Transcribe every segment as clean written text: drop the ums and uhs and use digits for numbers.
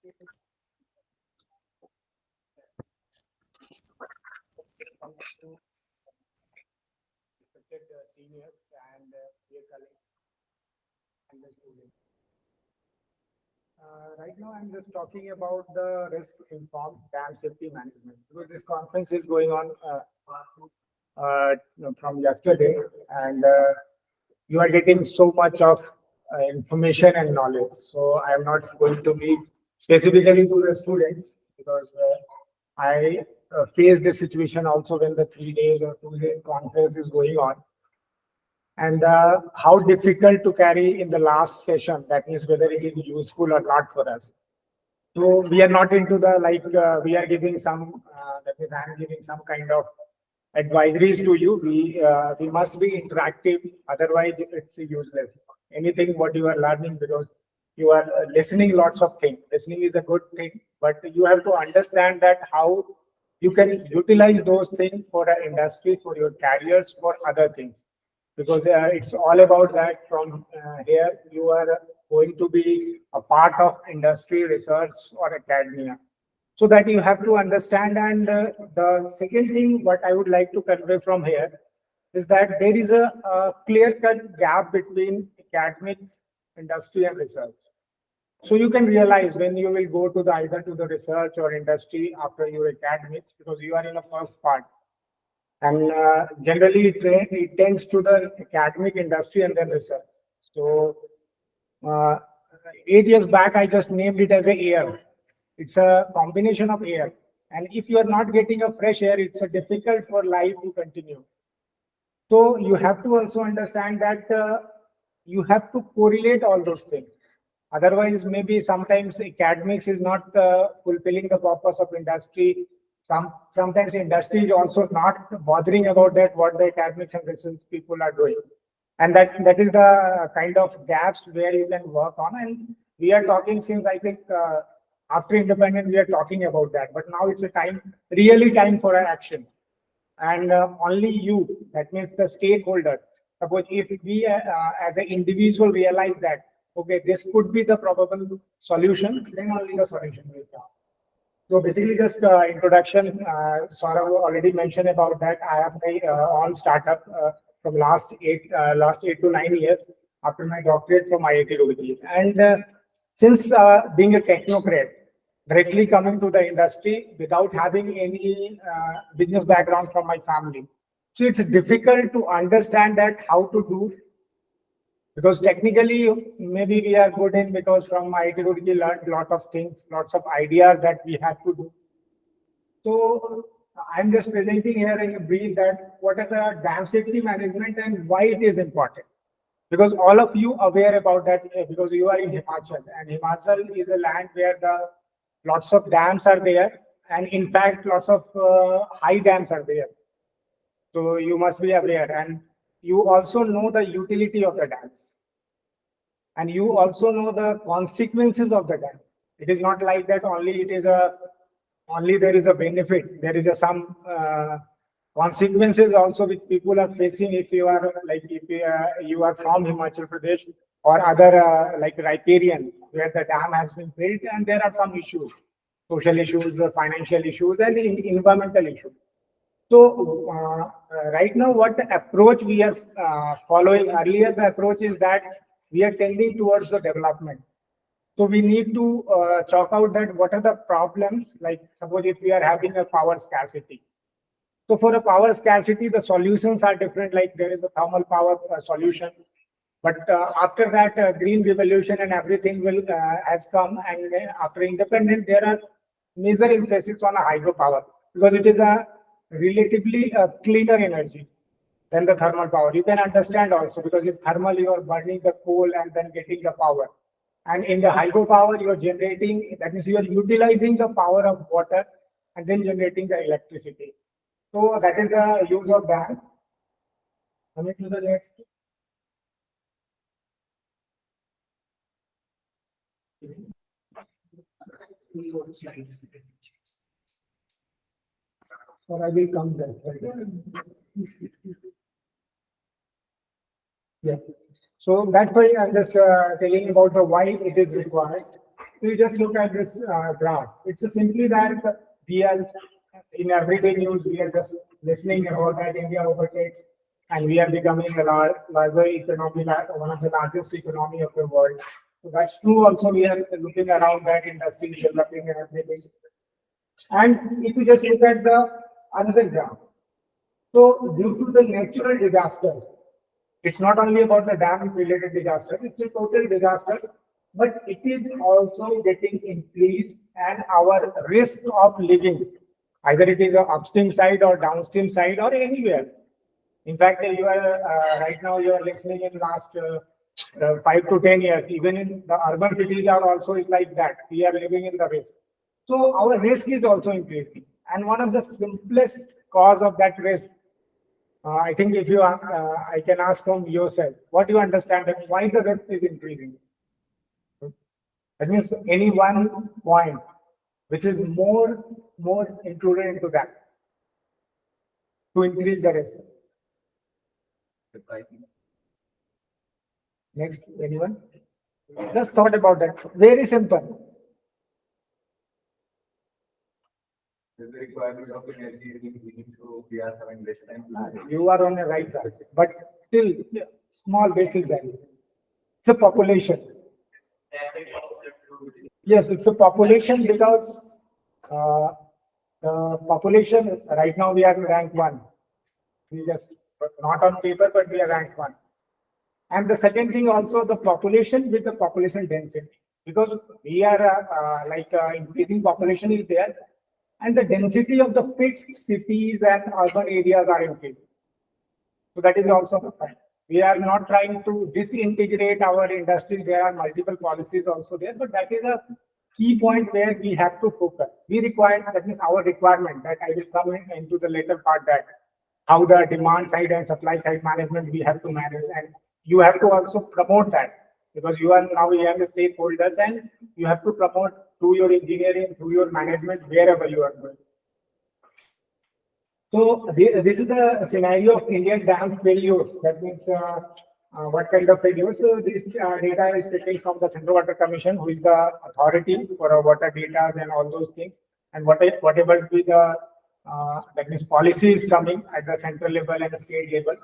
Seniors and dear colleagues and the students. Right now, I'm just talking about the risk-informed dam safety management, because this conference is going on from yesterday, and you are getting so much of information and knowledge. So I'm not going to be specifically to the students, because I faced this situation also when the 3 days or 2 day conference is going on, and how difficult to carry in the last session. That means whether it is useful or not for us. So we are not into the we are giving some that means I am giving some kind of advisories to you. We must be interactive, otherwise it's useless. Anything what you are learning, because you are listening lots of things. Listening is a good thing, but you have to understand that how you can utilize those things for the industry, for your careers, for other things, because it's all about that. From here you are going to be a part of industry, research, or academia, so that you have to understand. And the second thing what I would like to convey from here is that there is a clear-cut gap between academic, industry, and research. So you can realize when you will go to the either to the research or industry after your academics, because you are in the first part, and generally it tends to the academic, industry, and then research. So uh, 8 years back, I just named it as a air. It's a combination of air, and if you are not getting a fresh air, it's a difficult for life to continue. So you have to also understand that you have to correlate all those things. Otherwise, maybe sometimes academics is not fulfilling the purpose of industry. Sometimes industry is also not bothering about that what the academics and research people are doing, and that is the kind of gaps where you can work on. And we are talking since I think after independence we are talking about that, but now it's a time, really time for an action. And only you, that means the stakeholder, suppose if we as an individual realize that okay, this could be the probable solution, then only the solution will come. So basically just introduction. Saurav already mentioned about that. I have my own startup from last 8 to 9 years after my doctorate from IIT Roorkee. And since being a technocrat, directly coming to the industry without having any business background from my family, so it's difficult to understand that how to do, because technically maybe we are good in, because from IIT Roorkee learned lot of things, lots of ideas that we have to do. So I'm just presenting here in a brief that what is the dam safety management and why it is important. Because all of you aware about that, because you are in Himachal, and Himachal is a land where the lots of dams are there, and in fact lots of high dams are there. So you must be aware, and you also know the utility of the dams, and you also know the consequences of the dam. It is not like that only it is a only there is a benefit. There is some consequences also which people are facing. If you are you are from Himachal Pradesh or other like riparian where the dam has been built, and there are some issues, social issues, financial issues, and environmental issues. So right now, what the approach we are following earlier, the approach is that we are tending towards the development. So we need to chalk out that what are the problems. Like suppose if we are having a power scarcity. So for a power scarcity, the solutions are different. Like there is a thermal power solution, but after that, green revolution and everything will has come, and after independence, there are major emphasis on a hydropower, because it is a relatively cleaner energy than the thermal power. You can understand also, because in thermal you are burning the coal and then getting the power, and in the hydropower you are generating. That means you are utilizing the power of water and then generating the electricity. So that is the use of that. Coming to the next. Or I will come there. Yeah. So that's why I'm just telling about the why it is required. you just look at this graph. It's simply that we are in everyday news, we are just listening about that India overtakes and we are becoming a larger economy, one of the largest economy of the world. So that's true. Also, we are looking around that industry is developing and everything. And if you just look at the another graph, so due to the natural disasters, it's not only about the dam-related disaster; it's a total disaster, but it is also getting increased, and our risk of living, either it is a upstream side or downstream side or anywhere. In fact, you are right now you are listening in last 5 to 10 years. Even in the urban cities are also is like that. We are living in the risk. So our risk is also increasing, and one of the simplest cause of that risk, I think, if you I can ask from yourself, what do you understand that why the risk is increasing? That means any one point which is more included into that to increase the risk. Next, anyone? Just thought about that. Very simple. The requirement of energy we are having less time. You are on the right track, but still small basic value. It's a population. Yes, it's a population because the population right now we are rank 1. We just not on paper, but we are ranked 1. And the second thing also the population with the population density, because we are increasing population is there, and the density of the fixed cities and urban areas are increasing. So that is also the fact. We are not trying to disintegrate our industry. There are multiple policies also there, but that is a key point where we have to focus. We require, that means our requirement, that I will come into the later part, that how the demand side and supply side management we have to manage, and you have to also promote that, because you are now young stakeholders and you have to promote through your engineering, through your management, wherever you are going. So this is the scenario of Indian dam failures. That means what kind of failures? So this data is taken from the Central Water Commission, who is the authority for water data and all those things, and whatever be the that means policies coming at the central level and the state level.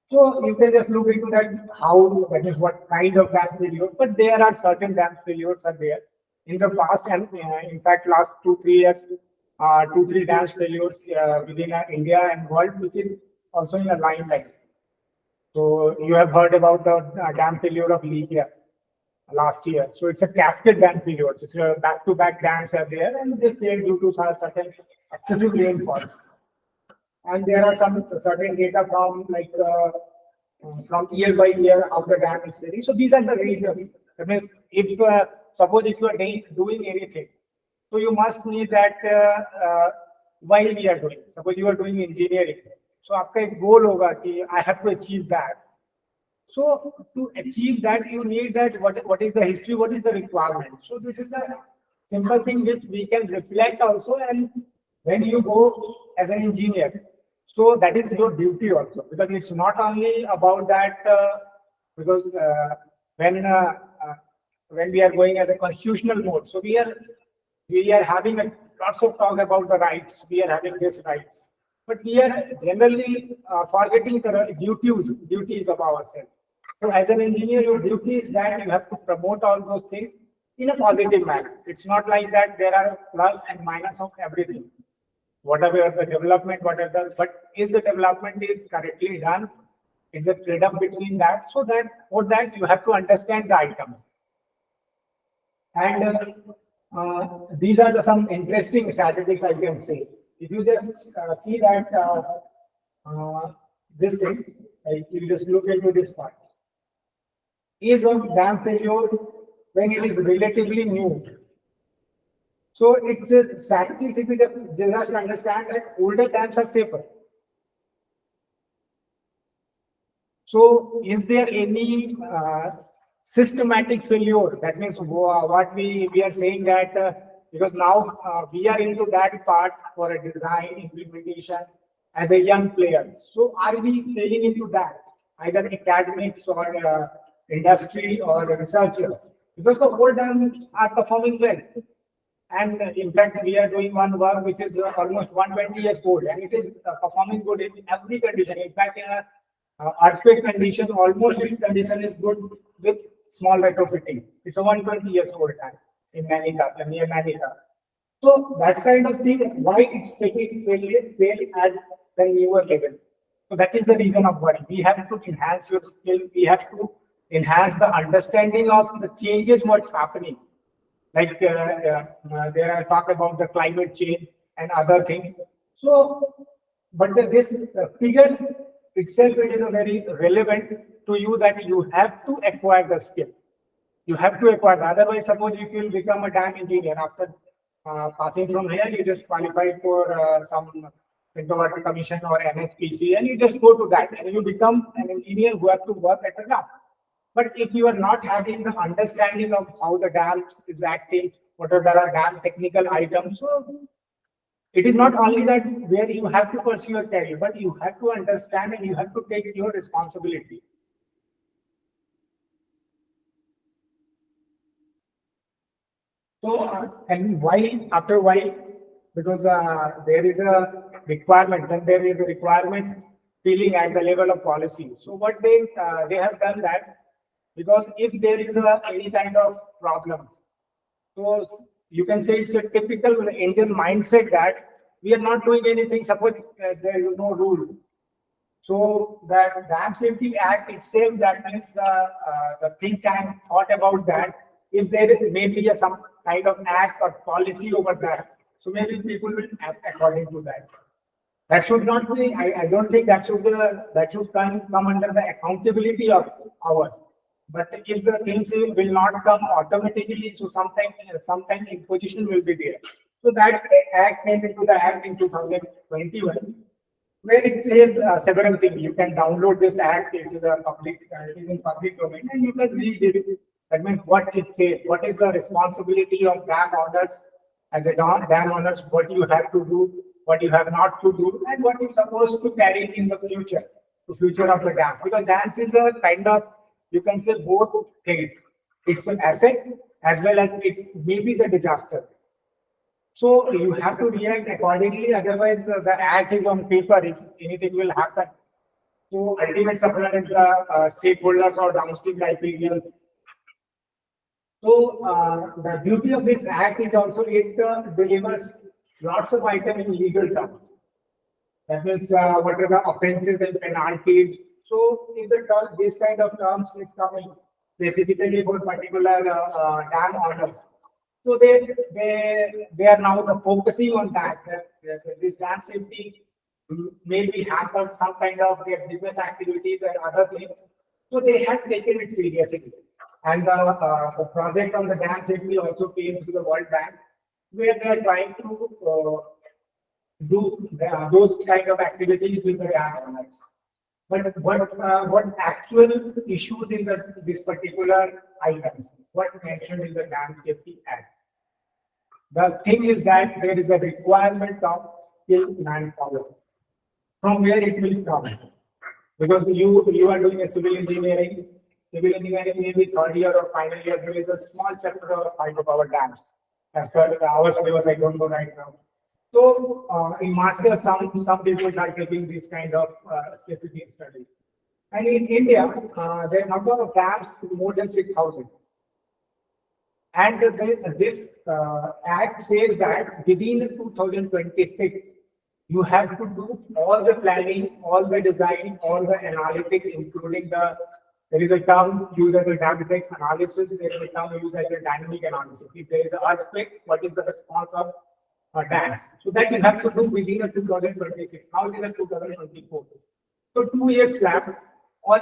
So you can just look into that, how, that is what kind of dam failure, but there are certain dam failures are there in the past, and in fact last 2-3 years, 2-3 dam failures within India and world, which is also in a limelight. So you have heard about the dam failure of Libya last year. So it's a cascade dam failure. So back-to-back dams are there, and they fail due to certain excessive rainfall. And there are some certain data from from year by year how the dam is failing. So these are the reasons. That means if suppose if you are doing anything, so you must need that while we are doing. Suppose you are doing engineering, so आपका एक goal होगा कि I have to achieve that. So to achieve that, you need that what is the history, what is the requirement. So this is the simple thing which we can reflect also, and when you go as an engineer, so that is your duty also, because it's not only about that. Because when we are going as a constitutional mode, so we are having lots of talk about the rights. We are having these rights, but we are generally forgetting the duties of ourselves. So as an engineer, your duty is that you have to promote all those things in a positive manner. It's not like that there are plus and minus of everything. Whatever the development, but is the development is correctly done? Is the trade-off between that? So that for that you have to understand the items. And these are some interesting statistics I can say. If you just see that this things, like you just look into this part. Age of dam failure when it is relatively new. So it's a statistics. If you just understand that older dams are safer. So is there any systematic failure? That means what we are saying that because now we are into that part for a design implementation as a young player. So are we failing into that, either academics or industry or researchers? because the old dams are performing well. And in fact, we are doing one work which is almost 120 years old, and it is performing good in every condition. In fact, in a earthquake condition, almost its condition is good with small retrofitting. It's a 120 years old dam in Manita, near Manita. So that kind of thing is why it's taking fail at the newer level. So that is the reason of worry. We have to enhance your skill. We have to enhance the understanding of the changes, what's happening. Like there are talk about the climate change and other things. So, but this figure itself, it is a very relevant to you that you have to acquire the skill. You have to acquire. Otherwise, suppose if you become a dam engineer after passing from here, you just qualified for some Water Commission or NHPC, and you just go to that, and you become an engineer who have to work at the dam. But if you are not having the understanding of how the dam is acting, what are the dam technical items, so it is not only that where you have to pursue your career, but you have to understand and you have to take your responsibility. So, and why, after why? Because there is a requirement, then there is a requirement feeling at the level of policy. So what they have done that, because if there is any kind of problem, so you can say it's a typical Indian mindset that we are not doing anything, suppose there is no rule. So the Dam Safety Act itself, that means the think tank thought about that. If there is maybe some kind of act or policy over that, so maybe people will act according to that. That should not be. I don't think that should come under the accountability of ours. But if the things will not come automatically, so sometime imposition will be there. So that act came into the act in 2021, where it says several things. You can download this act into the public, it is in public domain, and you can read it. That means what it says, what is the responsibility of dam owners as a dam owners, what you have to do, what you have not to do, and what you're supposed to carry in the future of the dam. Because dams is a kind of, you can say, both things. It's an asset as well as it may be the disaster. So you have to react accordingly, otherwise the act is on paper, if anything will happen. So ultimate sufferer is the stakeholders or downstream recipients. So the beauty of this act is also it delivers lots of items in legal terms. That means what are the offenses and penalties. So in the term, this kind of terms is coming specifically for particular dam owners. So they are now focusing on that this dam safety maybe hampered some kind of their business activities and other things. So they have taken it seriously. And the project on the dam safety also came to the World Bank, where they are trying to do those kind of activities with the dam owners. But what actual issues in this particular item, what mentioned in the Dam Safety Act? The thing is that there is a requirement of skilled manpower. From where it will come? Because you are doing a civil engineering. Civil engineering maybe third year or final year, there is a small chapter of hydropower dams. As per our syllabus, I don't know right now. So in master, some people are taking this kind of specific studies. And in India, the number of dams is more than 6,000. And this act says that within 2026, you have to do all the planning, all the design, all the analytics, including there is a term used as a dynamic analysis, there is a term used as a dynamic analysis. If there is an earthquake, what is the response of dams? So that you have to do within 2026. Now it is 2024. So 2 years left. Or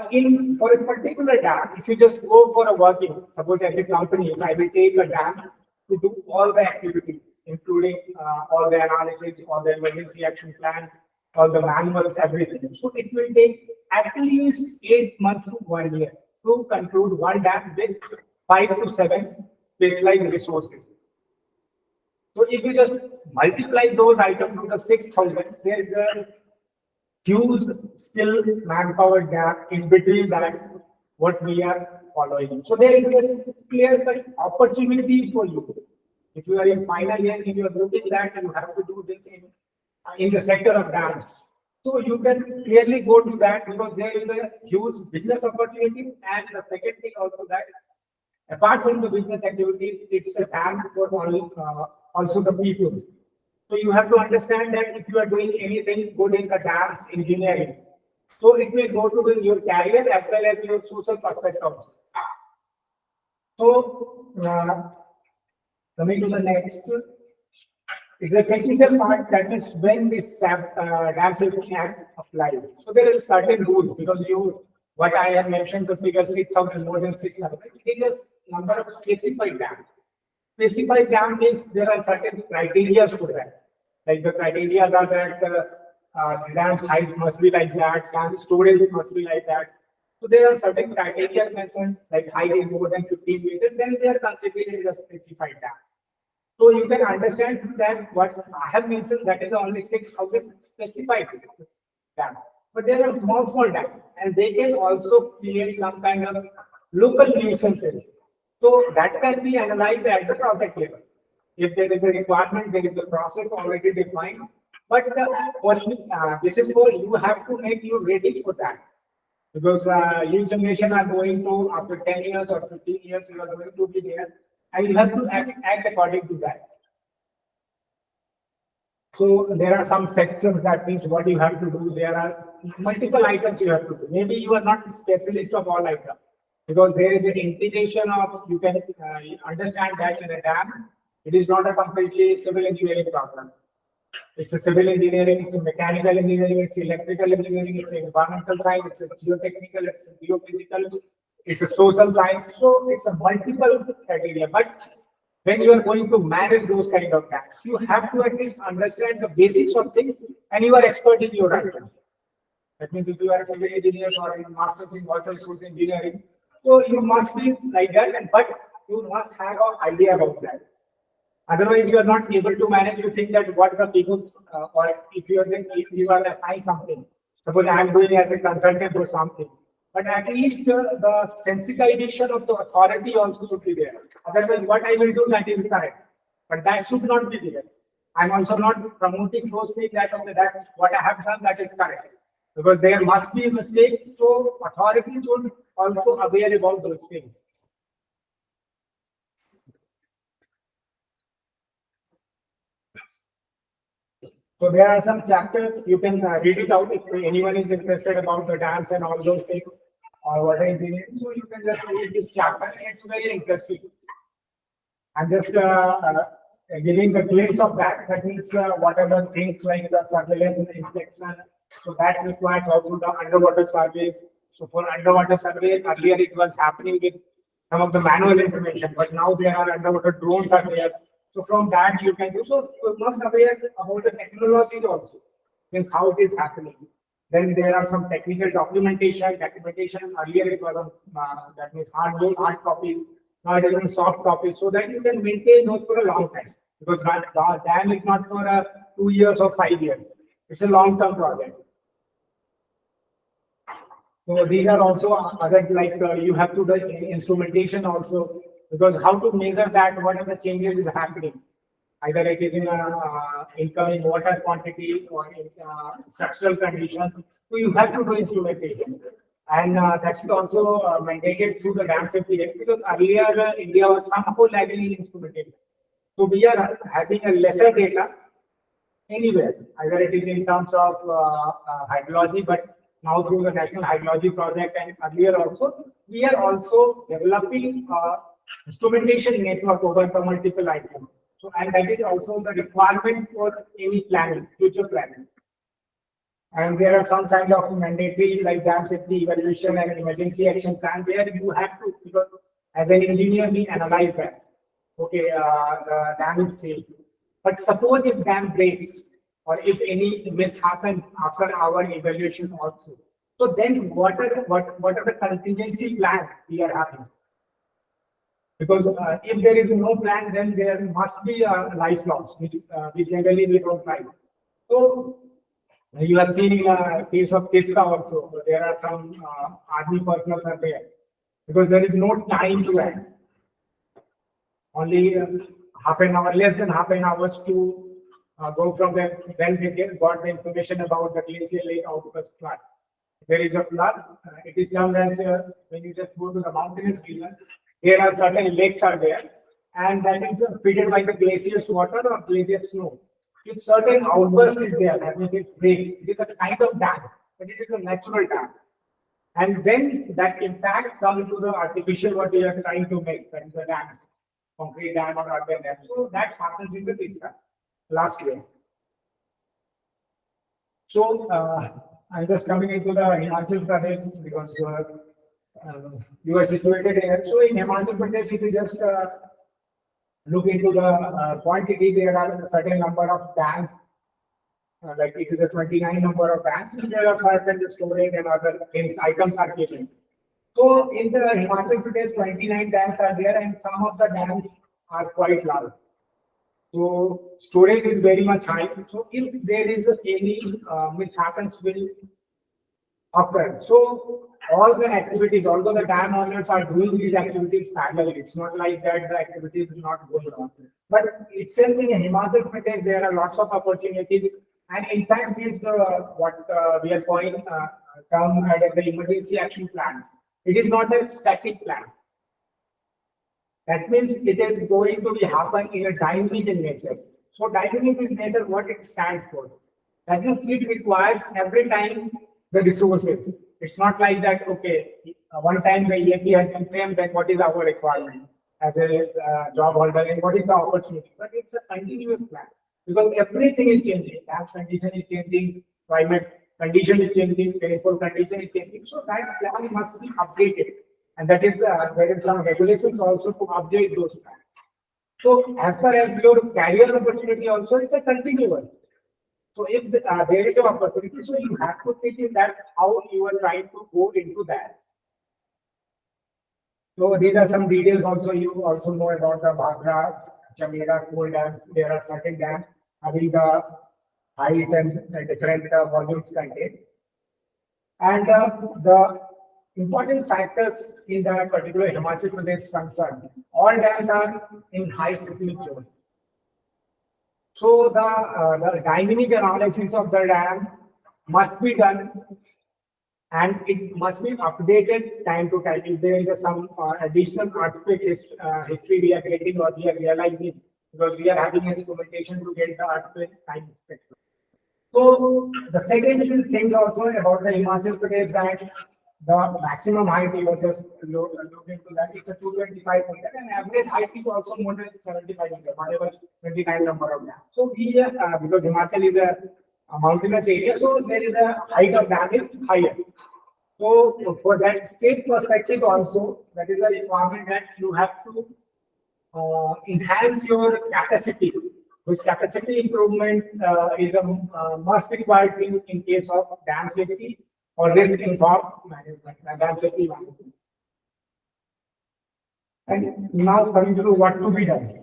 for a particular dam, if you just go for a working, suppose as a company, I will take a dam to do all the activities, including all the analysis, all the emergency action plan, all the manuals, everything. So it will take at least 8 months to 1 year to conclude one dam with 5 to 7 specialized resources. So if you just multiply those items to the 6,000, there is a huge skill manpower gap in between that what we are following. So there is a clear-cut opportunity for you. If you are in final year and you are looking that you have to do this in the sector of dance. So you can clearly go to that because there is a huge business opportunity, and the second thing also that apart from the business activities, it's a dam for all, also the people. So you have to understand that if you are doing anything good in the dance engineering, so it will go to your career as well as your social perspective also. So coming to the next, it's a technical part, that is when this dam safety act applies. So there is certain rules because what I have mentioned, the figure 6,000, more than 6,000, it is number of specified dams. Specified dam means there are certain criteria for that. Like the criteria are that the dam's height must be like that, dam storage must be like that. So there are certain criteria mentioned, like height is more than 15 meters, then they are considered as a specified dam. So you can understand that what I have mentioned, that is only 6,000 specified dam. But there are small dams, and they can also create some kind of local nuisances. So that can be analyzed at the project level. If there is a requirement, there is a process already defined. But this is for you have to make you ready for that. Because new generation are going to, after 10 years or 15 years, you are going to be there, and you have to act according to that. So there are some sections, that means what you have to do. There are multiple items you have to do. Maybe you are not a specialist of all items, because there is an integration of, you can understand that in a dam, it is not a completely civil engineering problem. It's a civil engineering, it's a mechanical engineering, it's electrical engineering, it's environmental science, it's a geotechnical, it's a geophysical, it's a social science. So it's a multiple criteria. But when you are going to manage those kind of dams, you have to at least understand the basics of things, and you are expert in your item. That means if you are a civil engineer or in masters in water resource engineering, so you must be like that, but you must have an idea about that. Otherwise, you are not able to manage. You think that what the people, or if you are assigned something, suppose I am doing as a consultant for something, but at least the sensitization of the authority also should be there. Otherwise, what I will do, that is correct, but that should not be there. I'm also not promoting those things that what I have done, that is correct, because there must be a mistake. So authorities should also aware about those things. So there are some chapters, you can read it out if anyone is interested about the dance and all those things, or water engineering. So you can just read this chapter. It's very interesting. I'm just giving a glimpse of that. That means whatever things like the surveillance and inspection. So that's required also the underwater surveys. So for underwater survey, earlier it was happening with some of the manual information, but now there are underwater drones are there. So from that you can do. So you must aware about the technologies also, means how it is happening. Then there are some technical documentation. Documentation earlier it was on that means hard copy. Now it is on soft copy, so that you can maintain those for a long time. Because dam is not for 2 years or 5 years. It's a long-term project. So these are also other, like you have to do instrumentation also, because how to measure that, what are the changes is happening. Either it is in incoming water quantity or in structural condition. So you have to do instrumentation. And that's also mandated through the Dam Safety Act, because earlier India was somehow lagging in instrumentation. So we are having a lesser data anywhere, either it is in terms of hydrology, but now through the National Hydrology Project and earlier also, we are also developing instrumentation network over the multiple items. So, and that is also the requirement for any planning, future planning. And there are some kind of mandatory like dam safety evaluation and emergency action plan where you have to, because as an engineer, we analyze that. Okay, the dam is safe. But suppose if dam breaks or if any mishappen after our evaluation also, so then what are the contingency plans we are having? Because if there is no plan, then there must be a life loss, which we generally we don't like. So you have seen in a case of Kiska also, there are some army personnel are there. because there is no time to act. Only half an hour, less than half an hour to go from there. Then they got the information about the glacial lake outburst flood. There is a flood. It is termed as when you just go to the mountainous region, there are certain lakes are there, and that is fed by the glaciers water or glacier snow. If certain outburst is there, that means it breaks. It is a kind of dam, but it is a natural dam. And then that impact comes to the artificial what we are trying to make, that is the dams, concrete dam or urban dam. So that happens in the Tista last year. So I'm just coming into the Himachal Pradesh because you are situated here. So in Himachal Pradesh, if you just look into the quantity, there are a certain number of dams. Like it is a 29 number of dams, and there are certain storage and other things, items are given. So in the Himachal Pradesh, 29 dams are there, and some of the dams are quite large. So storage is very much high. So if there is any mishaps will occur. So all the activities, although the dam owners are doing these activities parallelly, it's not like that the activities is not going on. But itself in Himachal Pradesh, there are lots of opportunities. And in fact, this what we are calling term as the emergency action plan. It is not a static plan. That means it is going to be happen in a dynamic in nature. So dynamic is nature what it stands for. That means it requires every time the resources. It's not like that, okay, one time the EAP has been framed, then what is our requirement as a job holder and what is the opportunity? But it's a continuous plan because everything is changing. Tax condition is changing, climate condition is changing, rainfall condition is changing. So that plan must be updated. And that is, there is some regulations also to update those plans. So as far as your career opportunity also, it's a continuous. So if there is an opportunity, so you have to think in that how you are trying to go into that. So these are some details also. You also know about the Bhagra, Chamera, coal dams. There are certain dams having the heights and different volumes contained. And the important factors in that particular Himachal Pradesh concern, all dams are in high seismic zone. So the dynamic analysis of the dam must be done and it must be updated time to time. If there is some additional earthquake history we are getting or we are realizing because we are having an instrumentation to get the earthquake time spectrum. So the second thing also about the Himachal Pradesh that the maximum height you just look into that it's a 225 meter and average height is also more than 75 meter, whatever 29 number of dam. So we because Himachal is a mountainous area, so there is a height of dam is higher. So for that state perspective also, that is a requirement that you have to enhance your capacity. Which capacity improvement is a must required thing in case of dam safety or risk informed management, dam safety management. And now coming to what to be done.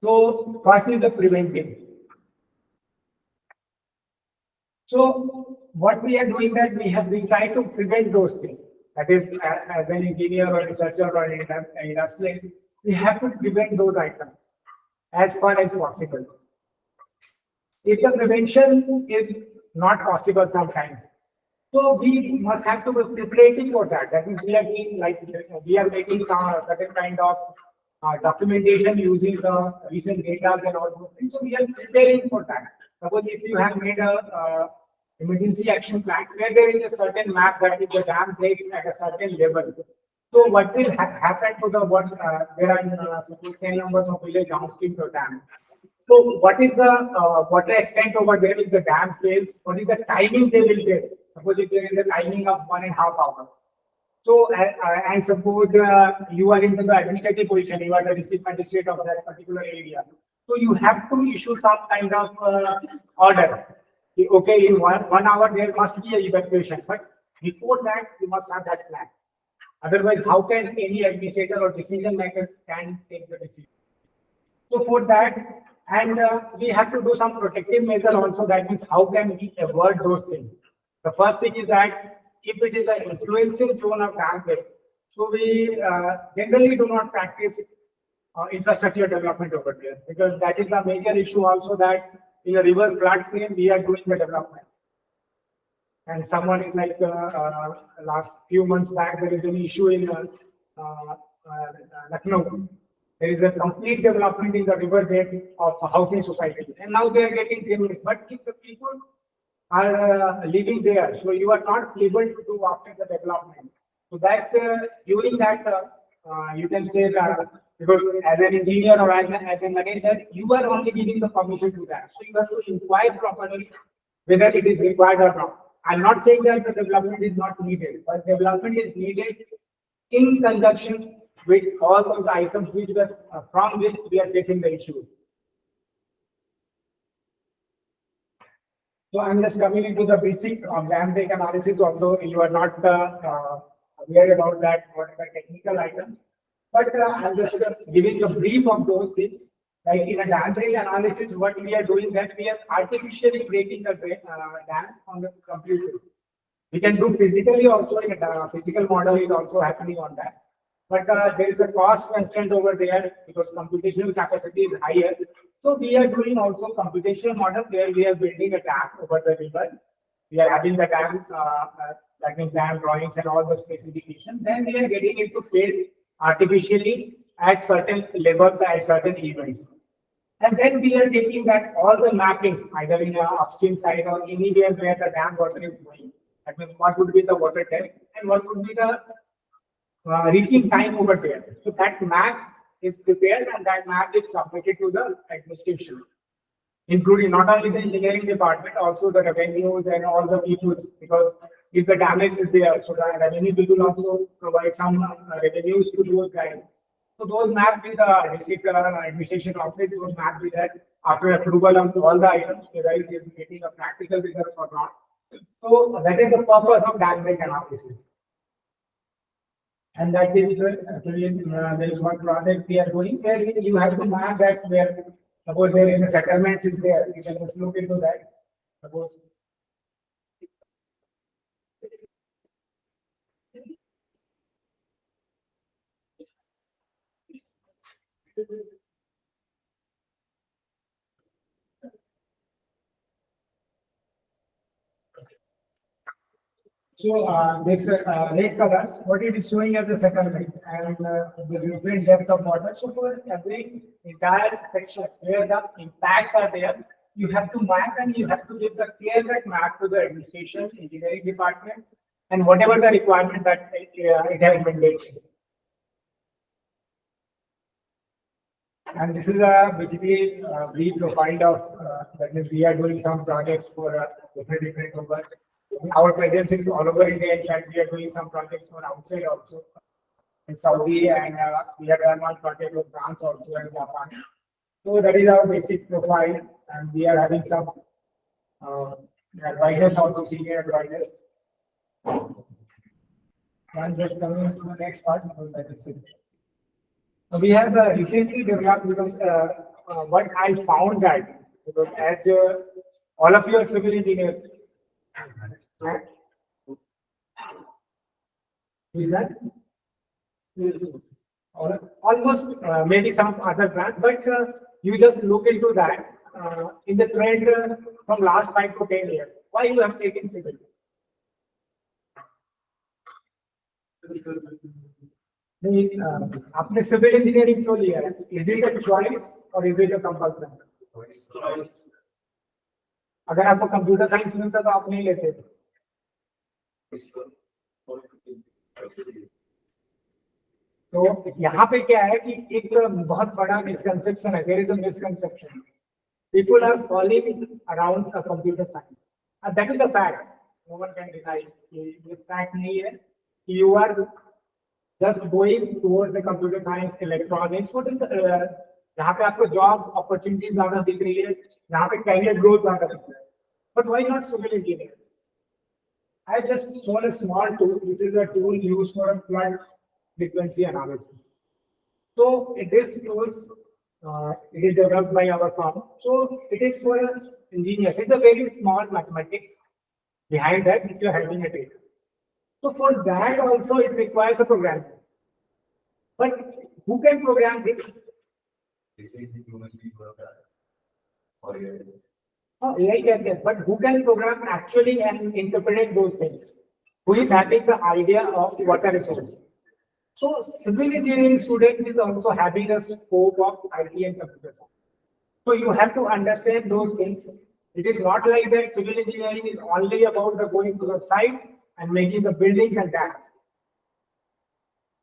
So first is the preventive. So what we are doing that we try to prevent those things. That is, as an engineer or researcher or an industrialist, we have to prevent those items as far as possible. If the prevention is not possible sometimes, so we must have to be preparing for that. That means we are being like we are making some certain kind of documentation using the recent data and all those things. So we are preparing for that. Suppose if you have made a emergency action plan where there is a certain map that if the dam breaks at a certain level, so what will happen to the what there are suppose 10 numbers of village downstream to dam. So what is the water extent over there if the dam fails? What is the timing they will get? Suppose if there is a timing of 1.5 hours. So and suppose you are into the administrative position, you are the district magistrate of that particular area. So you have to issue some kind of order. Okay, in one hour there must be an evacuation, but before that you must have that plan. Otherwise, how can any administrator or decision maker can take the decision? So for that, and we have to do some protective measure also. That means how can we avoid those things? The first thing is that if it is an influencing zone of dam bed, so we generally do not practice infrastructure development over there, because that is the major issue also, that in a river floodplain we are doing the development. And someone is like, last few months back, there is an issue in Lucknow. There is a complete development in the river bed of a housing society, and now they are getting payments. But if the people are living there, so you are not able to do after the development. So that during that, you can say that, because as an engineer or as a manager, you are only giving the permission to that. So you have to inquire properly whether it is required or not. I'm not saying that the development is not needed, but development is needed in conjunction with all those items which were from which we are facing the issue. So I'm just coming into the basic dam break analysis, although you are not aware about that, what are the technical items. But I'm just giving a brief of those things. Like in a dam break analysis, what we are doing, that we are artificially breaking the dam on the computer. We can do physically also, in a physical model is also happening on that. But there is a cost constraint over there because computational capacity is higher. So we are doing also computational model where we are building a dam over the river. We are having the dam, that means dam drawings and all the specifications. Then we are getting it to scale artificially at certain levels, at certain events. And then we are taking that all the mappings, either in the upstream side or anywhere where the dam water is going. That means what would be the water depth and what would be the reaching time over there. So that map is prepared and that map is submitted to the administration, including not only the engineering department, also the revenues and all the people, because if the damage is there, so the revenue people also provide some revenues to those guys. So those maps with the district administration office, those maps with that after approval of all the items, whether it is getting a practical results or not. So that is the purpose of dam break analysis. And that is actually there is one project we are doing where you have to map that where suppose there is a settlement is there, you can just look into that. Suppose so this red colors, what it is showing as a settlement and the different depth of water. So for every entire section where the impacts are there, you have to map and you have to give the clear-cut map to the administration, engineering department, and whatever the requirement that it has been mentioned. And this is basically a brief profile of that means we are doing some projects for different over. Our presence is all over India. In fact, we are doing some projects for outside also in Saudi, and we have done one project with France also and Japan. So that is our basic profile, and we are having some advisors also, senior advisors. I'm just coming to the next part because that is it. We have recently developed because what I found that because as all of you are civil engineers, is that almost maybe some other brand, but you just look into that in the trend from last 5 to 10 years. Why you have taken civil? आपने civil engineering क्यों लिया है? Is it a choice or is it a compulsion? Choice. अगर आपको computer science मिलता तो आप नहीं लेते. तो यहाँ पे क्या है कि एक बहुत बड़ा मिसकंसेप्शन है. There is a misconception. People are falling around a computer science. And that is a fact. No one can deny. ये fact नहीं है कि you are just going towards the computer science, electronics. What is the यहाँ पे आपको job opportunities ज़्यादा दिख रही है, यहाँ पे career growth ज़्यादा दिख रहा है. But why not civil engineering? I just shown a small tool. This is a tool used for a flood frequency analysis. So this tool, it is developed by our firm. So it is for engineers. It's a very small mathematics behind that if you are having a data. So for that also it requires a program. But who can program this? This is the university work. Or yeah. Oh, yes. But who can program actually and interpret those things? Who is having the idea of what are resources? So civil engineering student is also having a scope of IT and computer science. So you have to understand those things. It is not like that civil engineering is only about the going to the site and making the buildings and that.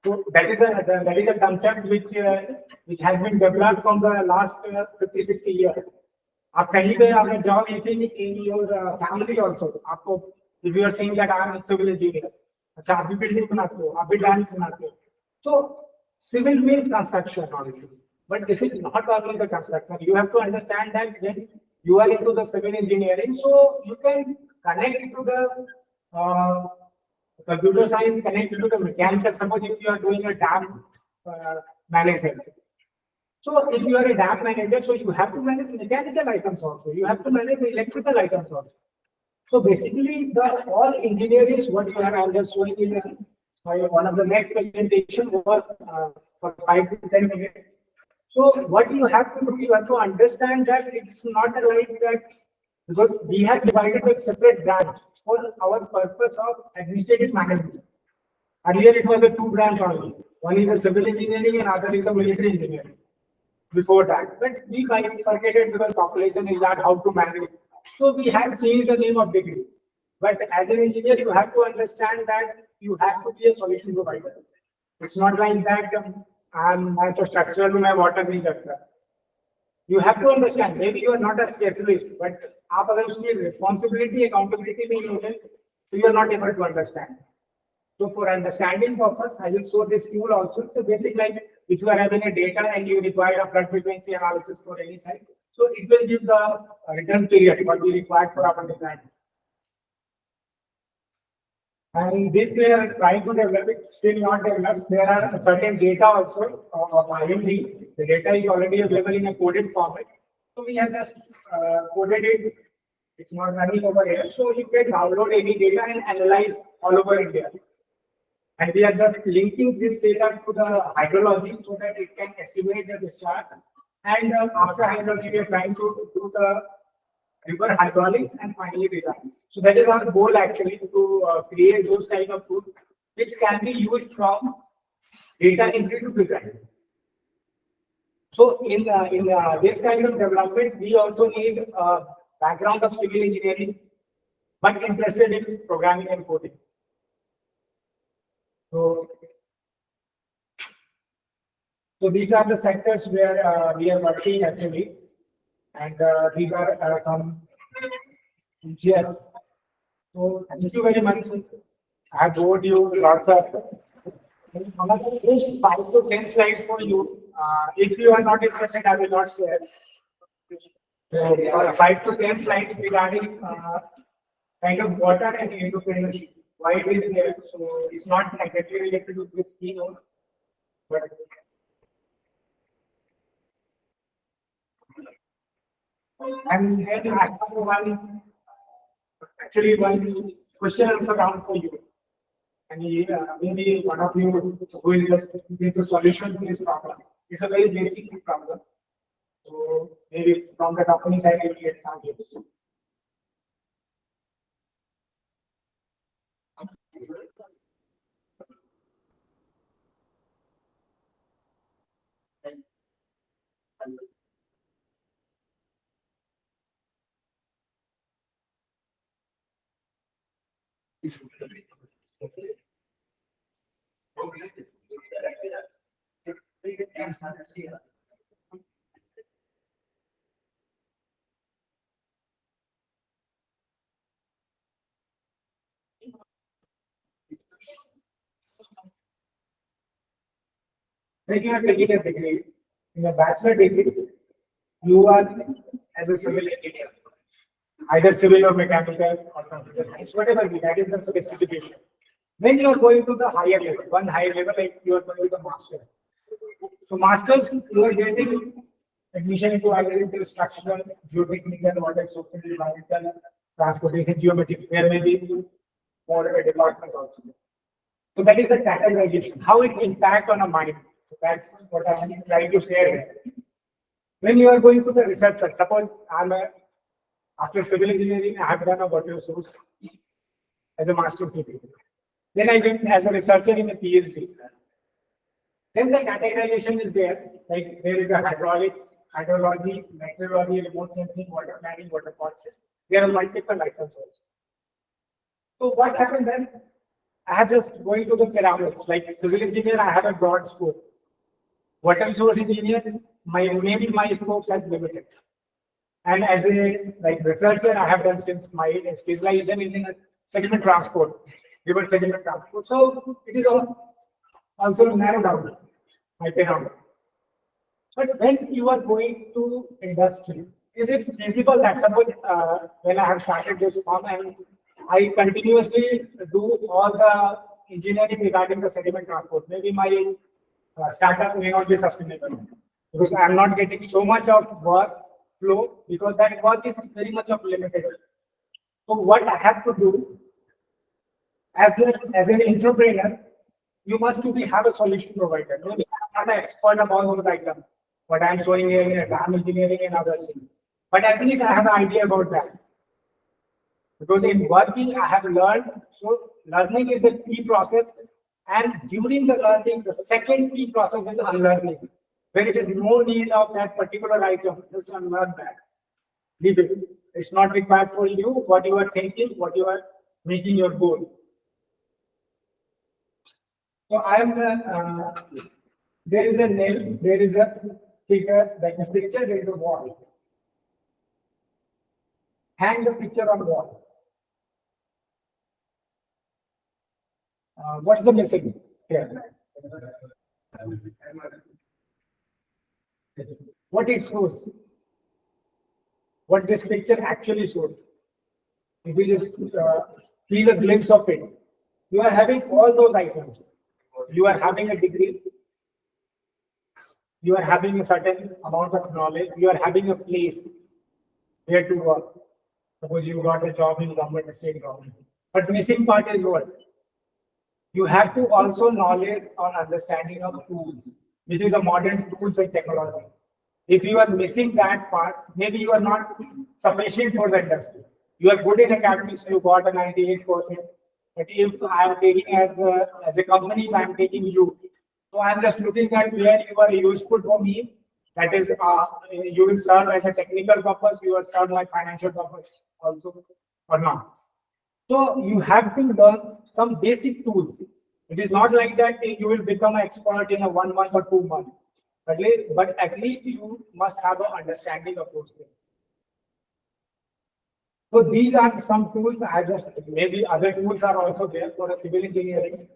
So that is a concept which has been developed from the last 50, 60 years. आप कहीं पे अगर जाओ in your family also आपको if you are saying that I am a civil engineer अच्छा आप भी building बनाते हो आप भी dams बनाते हो so civil means construction only but this is not only the construction you have to understand that when you are into the civil engineering so you can connect to the computer science connect to the mechanical suppose if you are doing a dam management. So if you are a dam manager, so you have to manage mechanical items also. You have to manage electrical items also. So basically, all engineering, what you are, I'm just showing in one of the next presentation over for 5 to 10 minutes. So what you have to do, you have to understand that it's not like that because we have divided a separate branch for our purpose of administrative management. Earlier it was a 2 branch only. One is a civil engineering and other is a military engineering. Before that, but we bifurcated because population is not how to manage. So we have changed the name of degree. But as an engineer, you have to understand that you have to be a solution provider. It's not like that I'm a structural में water नहीं करता. You have to understand. Maybe you are not a specialist, but आप अगर उसकी responsibility, accountability नहीं होते, so you are not able to understand. So for understanding purpose, I will show this tool also. It's a basic like if you are having a data and you require a flood frequency analysis for any site. So it will give the return period what we required for our design. And this we are trying to develop it, still not developed. There are certain data also of IMD. The data is already available in a coded format. So we have just coded it. It's not running over here. So you can download any data and analyze all over India. And we are just linking this data to the hydrology so that it can estimate the discharge. And after hydrology, we are trying to do the river hydraulics and finally design. So that is our goal actually to create those type of tools which can be used from data entry to design. So in this kind of development, we also need a background of civil engineering, but interested in programming and coding. So these are the sectors where we are working actually, and these are some GLs. So thank you very much. I have told you lots of 5 to 10 slides for you. If you are not interested, I will not share. 5 to 10 slides regarding kind of water and entrepreneurship. Why it is there? So it's not exactly related to this keynote, but and then I have one question answer round for you. And maybe one of you who is just looking to solution to this problem. It's a very basic problem. So maybe it's from the company side, you will get some tips. When you are taking a degree, in a bachelor degree, you are as a civil engineer, either civil or mechanical or computer science, whatever be, that is the specification. When you are going to the higher level, one higher level, like you are going to the master. So masters, you are getting admission into either into structural, geotechnical, water social, environmental, transportation, geometry. There may be more departments also. So that is the categorization, how it impact on a mind. So that's what I'm trying to share here. When you are going to the research, suppose after civil engineering, I have done a water resource as a master's degree. Then I went as a researcher in a PhD. Then the categorization is there, like there is a hydraulics, hydrology, meteorology, remote sensing, water planning, water policies. There are multiple items also. So what happened then? I have just going to the pyramids, like civil engineer, I have a broad scope. Water resource engineer, maybe my scope has limited. And as a researcher, I have done since my specialization is in sediment transport, river sediment transport. So it is also narrowed down my pyramid. But when you are going to industry, is it feasible that suppose when I have started this firm and I continuously do all the engineering regarding the sediment transport, maybe my startup may not be sustainable because I am not getting so much of work flow because that work is very much of limited. So what I have to do as an entrepreneur, you must have a solution provider. Maybe I'm not an expert about all those items, what I'm showing here in dam engineering and other things. But at least I have an idea about that. Because in working, I have learned, so learning is a key process. And during the learning, the second key process is unlearning. Where it is no need of that particular item, just unlearn that. Leave it. It's not required for you, what you are thinking, what you are making your goal. So I am, there is a nail, there is a figure, like a picture, there is a wall. Hang the picture on the wall. What's the message here? Yes. What it shows? What this picture actually shows? If you just feel a glimpse of it, you are having all those items. You are having a degree. You are having a certain amount of knowledge. You are having a place where to work. Suppose you got a job in government, state government. But missing part is what? You have to also knowledge on understanding of tools, which is a modern tools and technology. If you are missing that part, maybe you are not sufficient for the industry. You are good in academics, you got a 98%. But if I am taking as a company, if I am taking you, so I am just looking at where you are useful for me. That is, you will serve as a technical purpose, you will serve my financial purpose also or not. So you have to learn some basic tools. It is not like that you will become an expert in a 1 month or 2 months. But at least you must have an understanding of those things. So these are some tools. I just maybe other tools are also there for a civil engineering.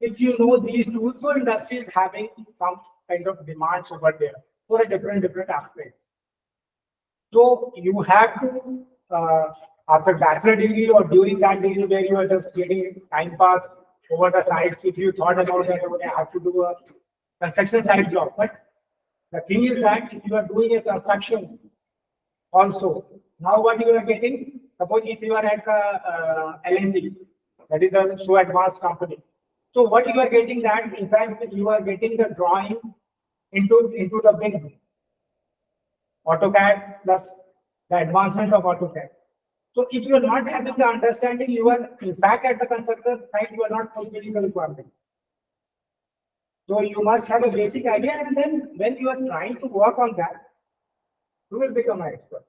If you know these tools, so industry is having some kind of demands over there for a different aspects. So you have to after bachelor degree or during that degree where you are just getting time pass over the sites. If you thought about that, okay, I have to do a construction site job, but the thing is that if you are doing a construction also, now what you are getting, suppose if you are at L&T, that is a so advanced company. So what you are getting that, in fact, you are getting the drawing into the bin. AutoCAD plus the advancement of AutoCAD. So if you are not having the understanding, you are in fact at the construction site, you are not fulfilling the requirement. So you must have a basic idea, and then when you are trying to work on that, you will become an expert.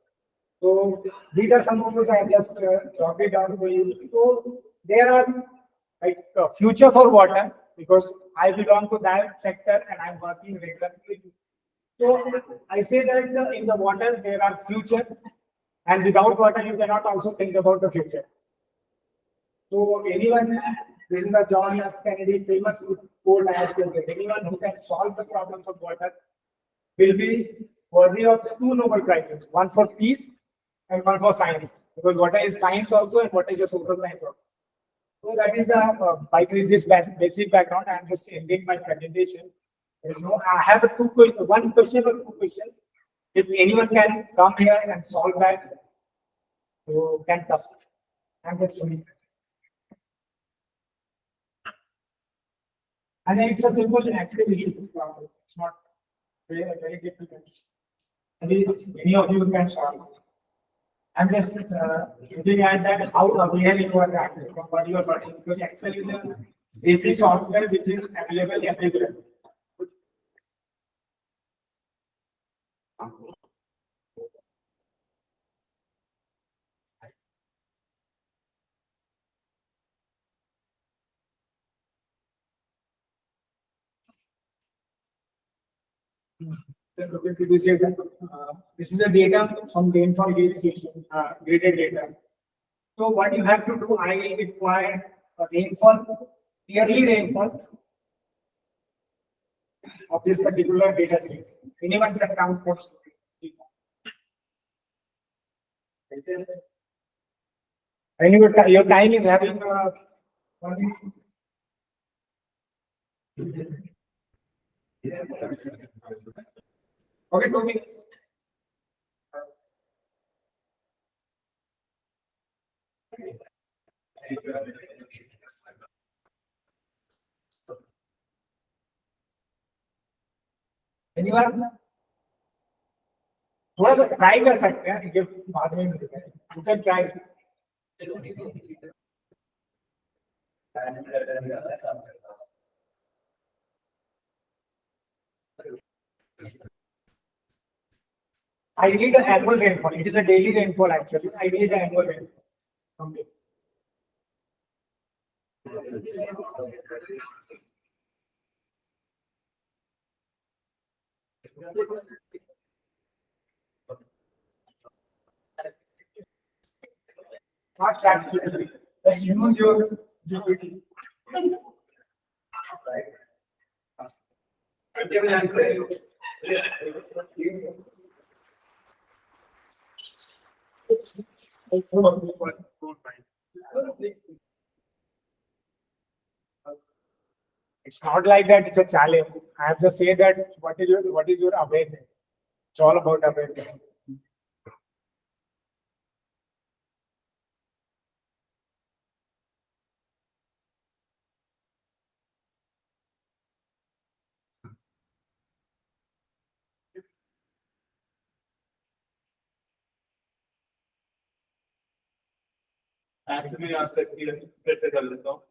So these are some of those I have just jotted down for you. So there are like future for water because I belong to that sector and I'm working regularly. So I say that in the water there are future, and without water you cannot also think about the future. So anyone, this is the John F. Kennedy famous quote I have quoted. Anyone who can solve the problems of water will be worthy of 2 Nobel Prizes, one for peace and one for science. Because water is science also and water is a social science also. So that is the by this basic background. I am just ending my presentation. I have one question or 2 questions. If anyone can come here and solve that, you can trust. I'm just And then it's a simple activity. It's not very difficult. Any of you can solve. I'm just looking at that how aware you are that what you are doing, because Excel is a basic software which is available everywhere. Let's look into this data. This is the data from rainfall gauge station, graded data. So what you have to do, I require a rainfall, yearly rainfall of this particular data set. Anyone can count for. And your time is having 1 minute. Okay, 2 minutes. Anyone? थोड़ा सा try कर सकते हैं ये बाद में मिलता है you can try I need an annual rainfall. It is a daily rainfall actually. I need an annual rainfall. Okay. Not ChatGPT. Let's use your GPT. It's not like that. It's a challenge. I have just said that what is your awareness? It's all about awareness. Actually यहाँ तक फिर से कर लेता हूँ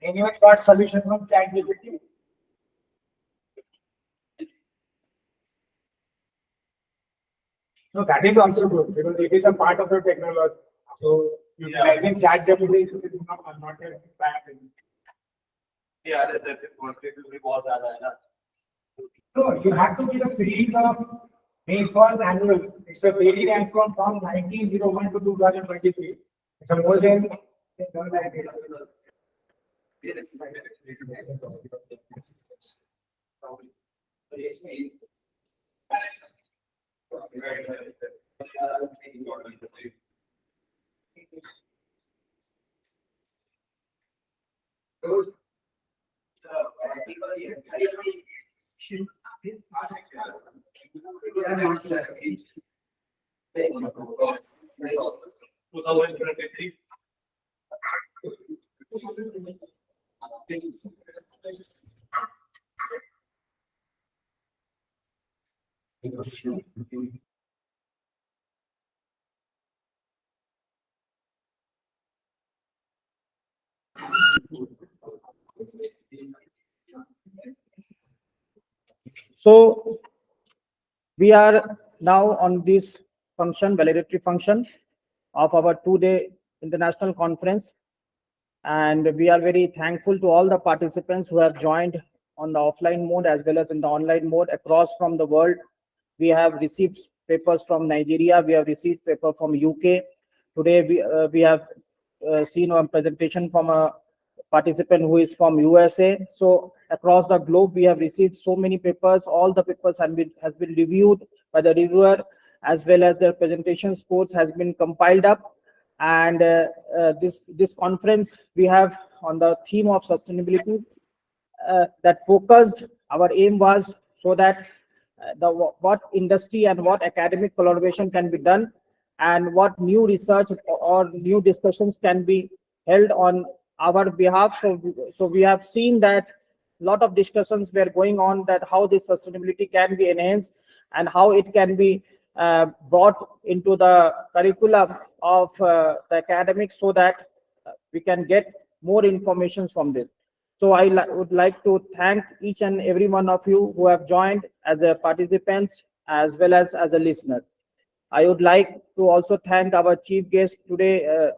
Anyone got solution from ChatGPT? No, that is also good because it is a part of the technology. So utilizing ChatGPT is not a bad thing. Yeah, that's it will be बहुत ज़्यादा है ना No, you have to give a series of rainfall annual. It's a daily rainfall from 1901 to 2023. It's a more than So we are now on this function, valedictory function of our 2-day international conference. And we are very thankful to all the participants who have joined on the offline mode as well as in the online mode across from the world. We have received papers from Nigeria. We have received paper from UK. Today we have seen a presentation from a participant who is from USA. So across the globe, we have received so many papers. All the papers has been reviewed by the reviewer, as well as their presentation scores has been compiled up. And this conference we have on the theme of sustainability that focused. Our aim was so that what industry and what academic collaboration can be done, and what new research or new discussions can be held on our behalf. So we have seen that a lot of discussions were going on that how this sustainability can be enhanced and how it can be brought into the curriculum of the academics, so that we can get more information from this. So I would like to thank each and every one of you who have joined as a participants as well as a listener. I would like to also thank our chief guest today,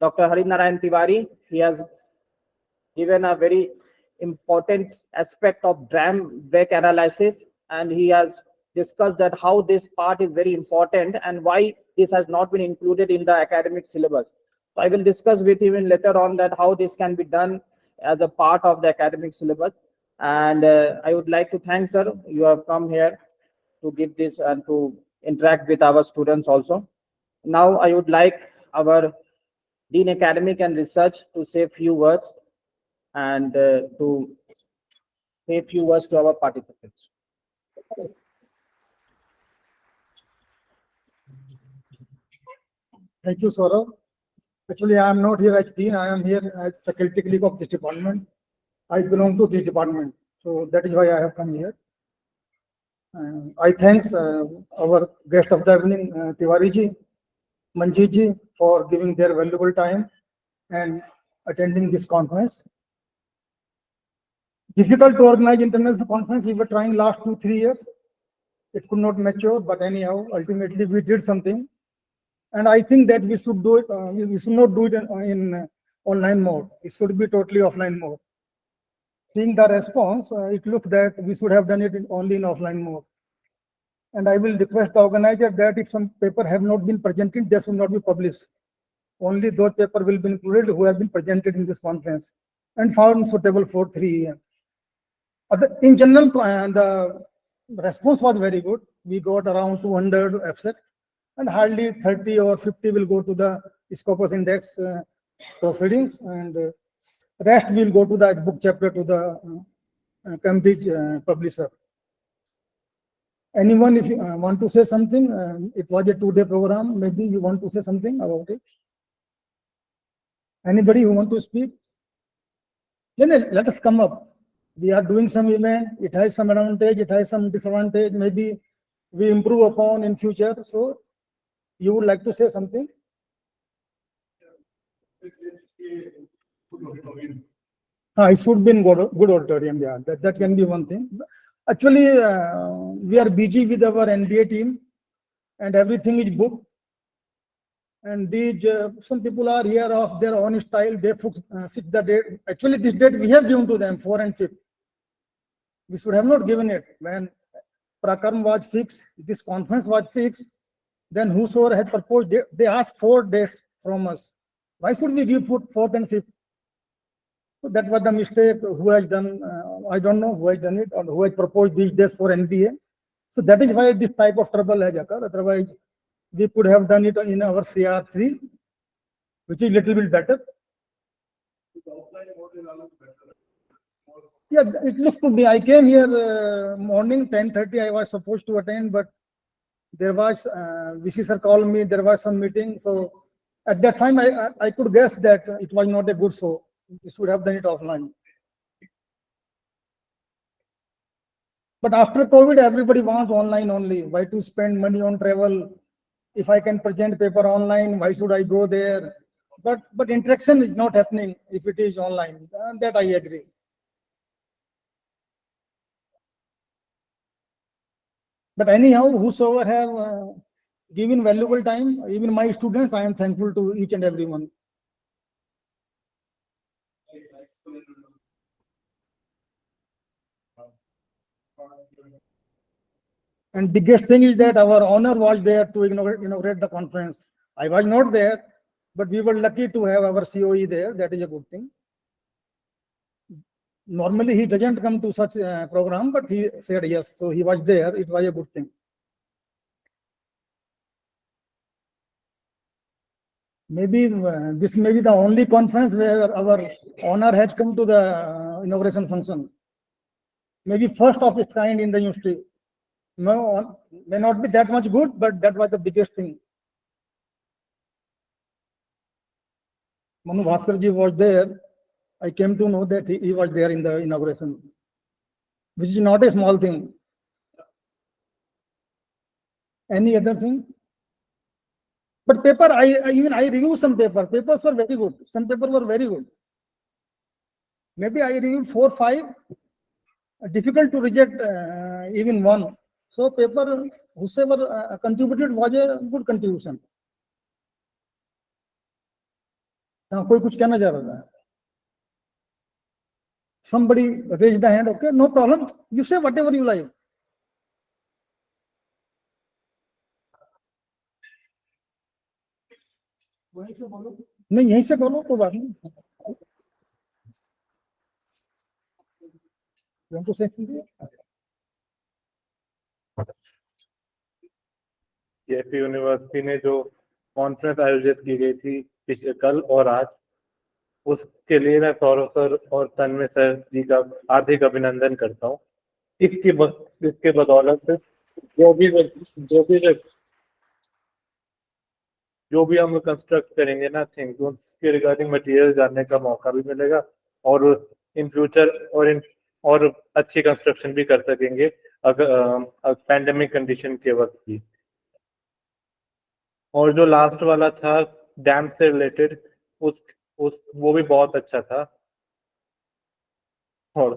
Dr. Harinarayan Tiwari. He has given a very important aspect of dram break analysis, and he has discussed that how this part is very important and why this has not been included in the academic syllabus. So I will discuss with him later on that how this can be done as a part of the academic syllabus. And I would like to thank sir, you have come here to give this and to interact with our students also. Now I would like our Dean Academic and Research to say a few words and to say a few words to our participants. Thank you, Saurav. Actually, I am not here as dean. I am here as faculty colleague of this department. I belong to this department, so that is why I have come here. I thanks our guest of the evening, Tiwari ji, Manjeet ji, for giving their valuable time and attending this conference. Difficult to organize international conference. We were trying last 2-3 years. It could not mature, but anyhow, ultimately we did something. And I think that we should do it. We should not do it in online mode. It should be totally offline mode. Seeing the response, it looks that we should have done it only in offline mode. And I will request the organizer that if some paper have not been presented, they should not be published. Only those papers will be included who have been presented in this conference and found suitable for 3 years. In general, the response was very good. We got around 200 abstract, and hardly 30 or 50 will go to the Scopus Index proceedings, and rest will go to the book chapter to the Cambridge publisher. Anyone, if you want to say something, it was a 2-day program. Maybe you want to say something about it. Anybody who want to speak? Then let us come up. We are doing some event. It has some advantage. It has some disadvantage. Maybe we improve upon in future. So you would like to say something? It should be in good auditorium. Yeah, that can be one thing. Actually, we are busy with our NBA team, and everything is booked. And these some people are here of their own style. They fix the date. Actually, this date we have given to them, 4 and 5th. We should have not given it when Prakarm was fixed. This conference was fixed. Then whosoever had proposed, they asked 4 dates from us. Why should we give 4th and 5th? So that was the mistake. Who has done? I don't know who has done it or who has proposed these days for NBA. So that is why this type of trouble has occurred. Otherwise, we could have done it in our CR3, which is little bit better. Yeah, it looks to be. I came here morning 10:30. I was supposed to attend, but there was VC sir called me. There was some meeting, so at that time I could guess that it was not a good show. We should have done it offline. But after COVID, everybody wants online only. Why to spend money on travel? If I can present paper online, why should I go there? But interaction is not happening if it is online. That I agree. But anyhow, whosoever have given valuable time, even my students, I am thankful to each and every one. And biggest thing is that our honor was there to inaugurate the conference. I was not there, but we were lucky to have our COE there. That is a good thing. Normally, he doesn't come to such a program, but he said yes. So he was there. It was a good thing. Maybe this may be the only conference where our honor has come to the inauguration function. Maybe first of its kind in the university. No, may not be that much good, but that was the biggest thing. Manu Bhaskar ji was there. I came to know that he was there in the inauguration, which is not a small thing. Any other thing? But paper, I reviewed some paper. Papers were very good. Some papers were very good. Maybe I reviewed 4, 5. Difficult to reject even one. So paper, whosoever contributed was a good contribution. कोई कुछ कहना चाह रहा था? Somebody raise the hand. Okay, no problem. You say whatever you like. नहीं यहीं से बोलो कोई बात नहीं. You want to say something? JP university ने जो कॉन्फ्रेंस आयोजित की गई थी पिछले कल और आज, उसके लिए मैं सौरभ सर और तन्मय सर जी का हार्दिक अभिनंदन करता हूँ. इसके बदौलत जो भी हम कंस्ट्रक्ट करेंगे ना थिंग्स, उसके रिगार्डिंग मटेरियल जानने का मौका भी मिलेगा और इन फ्यूचर और अच्छी कंस्ट्रक्शन भी कर सकेंगे अगर पैंडेमिक कंडीशन के वक्त की. और जो लास्ट वाला था डैम से रिलेटेड, वो भी बहुत अच्छा था. और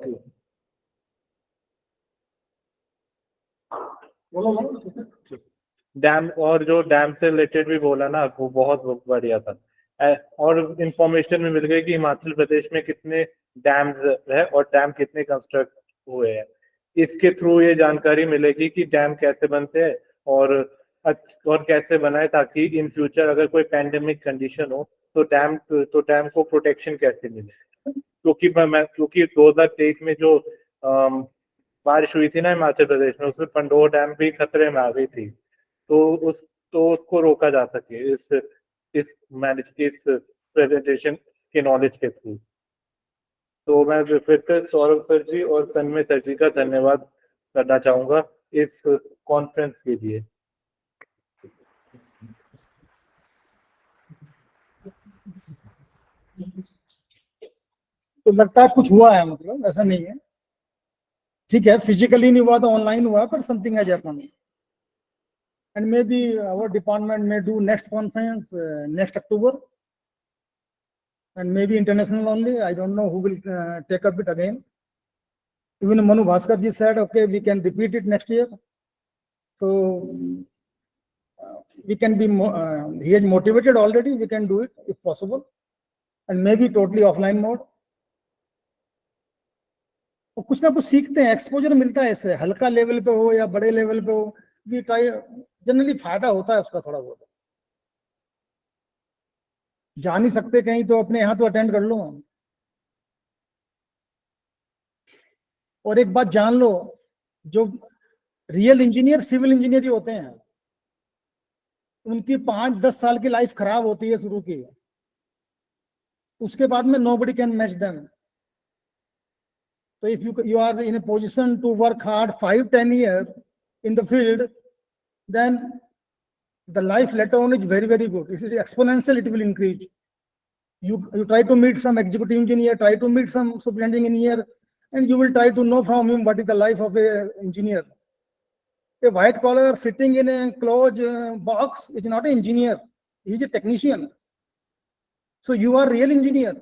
डैम और जो डैम से रिलेटेड भी बोला ना, वो बहुत बढ़िया था. और इंफॉर्मेशन भी मिल गई कि हिमाचल प्रदेश में कितने डैम्स है और डैम कितने कंस्ट्रक्ट हुए हैं. इसके थ्रू ये जानकारी मिलेगी कि डैम कैसे बनते हैं और कैसे बनाए, ताकि इन फ्यूचर अगर कोई पैंडेमिक कंडीशन हो तो डैम को प्रोटेक्शन कैसे मिले. क्योंकि 2023 में जो बारिश हुई थी ना हिमाचल प्रदेश में, उसमें पंडोर डैम भी खतरे में आ गई थी. तो उसको रोका जा सके इस प्रेजेंटेशन के नॉलेज के थ्रू. तो मैं फिर से सौरभ सर जी और तन्मय सर जी का धन्यवाद करना चाहूंगा इस कॉन्फ्रेंस के लिए. तो लगता है कुछ हुआ है, मतलब ऐसा नहीं है. ठीक है, फिजिकली नहीं हुआ तो ऑनलाइन हुआ, पर something has happened. And maybe our department may do next conference next October, and maybe international only. I don't know who will take up it again. Even Manu Bhaskar ji said, okay, we can repeat it next year. So we can be he is motivated already. We can do it if possible, and maybe totally offline mode. तो कुछ ना कुछ सीखते हैं, exposure मिलता है इससे, हल्का लेवल पे हो या बड़े लेवल पे हो, भी ट्राई जनरली फायदा होता है उसका थोड़ा बहुत. जा नहीं सकते कहीं तो अपने यहाँ तो अटेंड कर लो. और एक बात जान लो, जो रियल इंजीनियर सिविल इंजीनियर ही होते हैं, उनकी 5-10 साल की लाइफ खराब होती है शुरू की, उसके बाद में nobody can match them. So if you are in a position to work hard 5-10 years in the field, then the life later on is very, very good. It's exponential, it will increase. You try to meet some executive engineer, try to meet some superintending engineer, and you will try to know from him what is the life of a engineer. A white collar sitting in a closed box is not an engineer. He is a technician. So you are real engineer.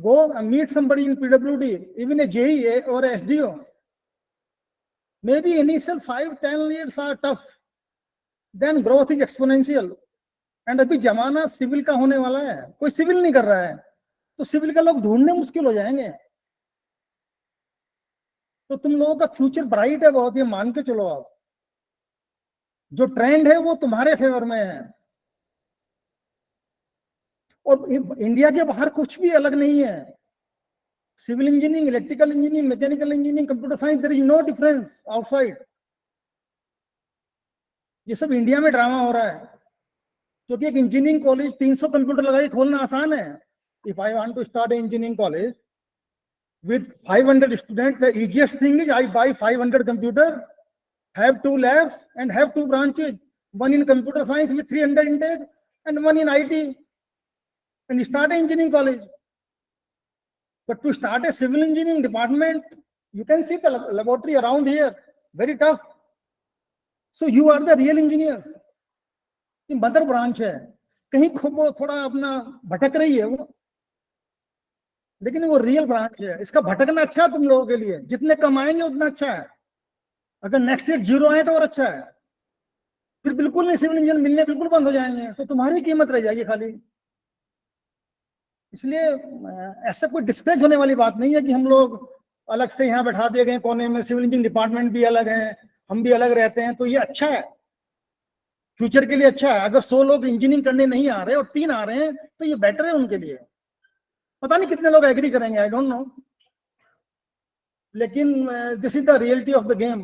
Go and meet somebody in PWD, even a JEA or a SDO. Maybe initial 5-10 years are tough. Then growth is exponential. And अभी जमाना civil का होने वाला है, कोई civil नहीं कर रहा है, तो सिविल का लोग ढूंढने मुश्किल हो जाएंगे. तो तुम लोगों का फ्यूचर ब्राइट है बहुत, ये मान के चलो. आप जो ट्रेंड है वो तुम्हारे फेवर में है. और इंडिया के बाहर कुछ भी अलग नहीं है. Civil engineering, electrical engineering, mechanical engineering, computer science, there is no difference outside. ये सब इंडिया में ड्रामा हो रहा है. क्योंकि एक इंजीनियरिंग कॉलेज 300 कंप्यूटर लगा के खोलना आसान है. If I want to start a engineering college with 500 students, the easiest thing is I buy 500 computer, have 2 labs and have 2 branches, one in computer science with 300 intake and one in IT, and start an engineering college. But to start a civil engineering department, you can see the laboratory around here, very tough. So you are the real engineers. ये mother branch है, कहीं खूब वो थोड़ा अपना भटक रही है वो, लेकिन वो रियल ब्रांच है. इसका भटकना अच्छा है तुम लोगों के लिए, जितने कमाएंगे उतना अच्छा है. अगर नेक्स्ट ईयर 0 आए तो और अच्छा है, फिर बिल्कुल नहीं, सिविल इंजीनियर मिलने बिल्कुल बंद हो जाएंगे, तो तुम्हारी कीमत रह जाएगी खाली. इसलिए ऐसा कोई डिस्करेज होने वाली बात नहीं है कि हम लोग अलग से यहाँ बैठा दिए गए कोने में, सिविल इंजीनियरिंग डिपार्टमेंट भी अलग है, हम भी अलग रहते हैं. तो ये अच्छा है, फ्यूचर के लिए अच्छा है. अगर 100 लोग इंजीनियरिंग करने नहीं आ रहे और 3 आ रहे हैं तो ये बेटर है उनके लिए. पता नहीं कितने लोग एग्री करेंगे, आई डोंट नो, लेकिन this is the reality of the game.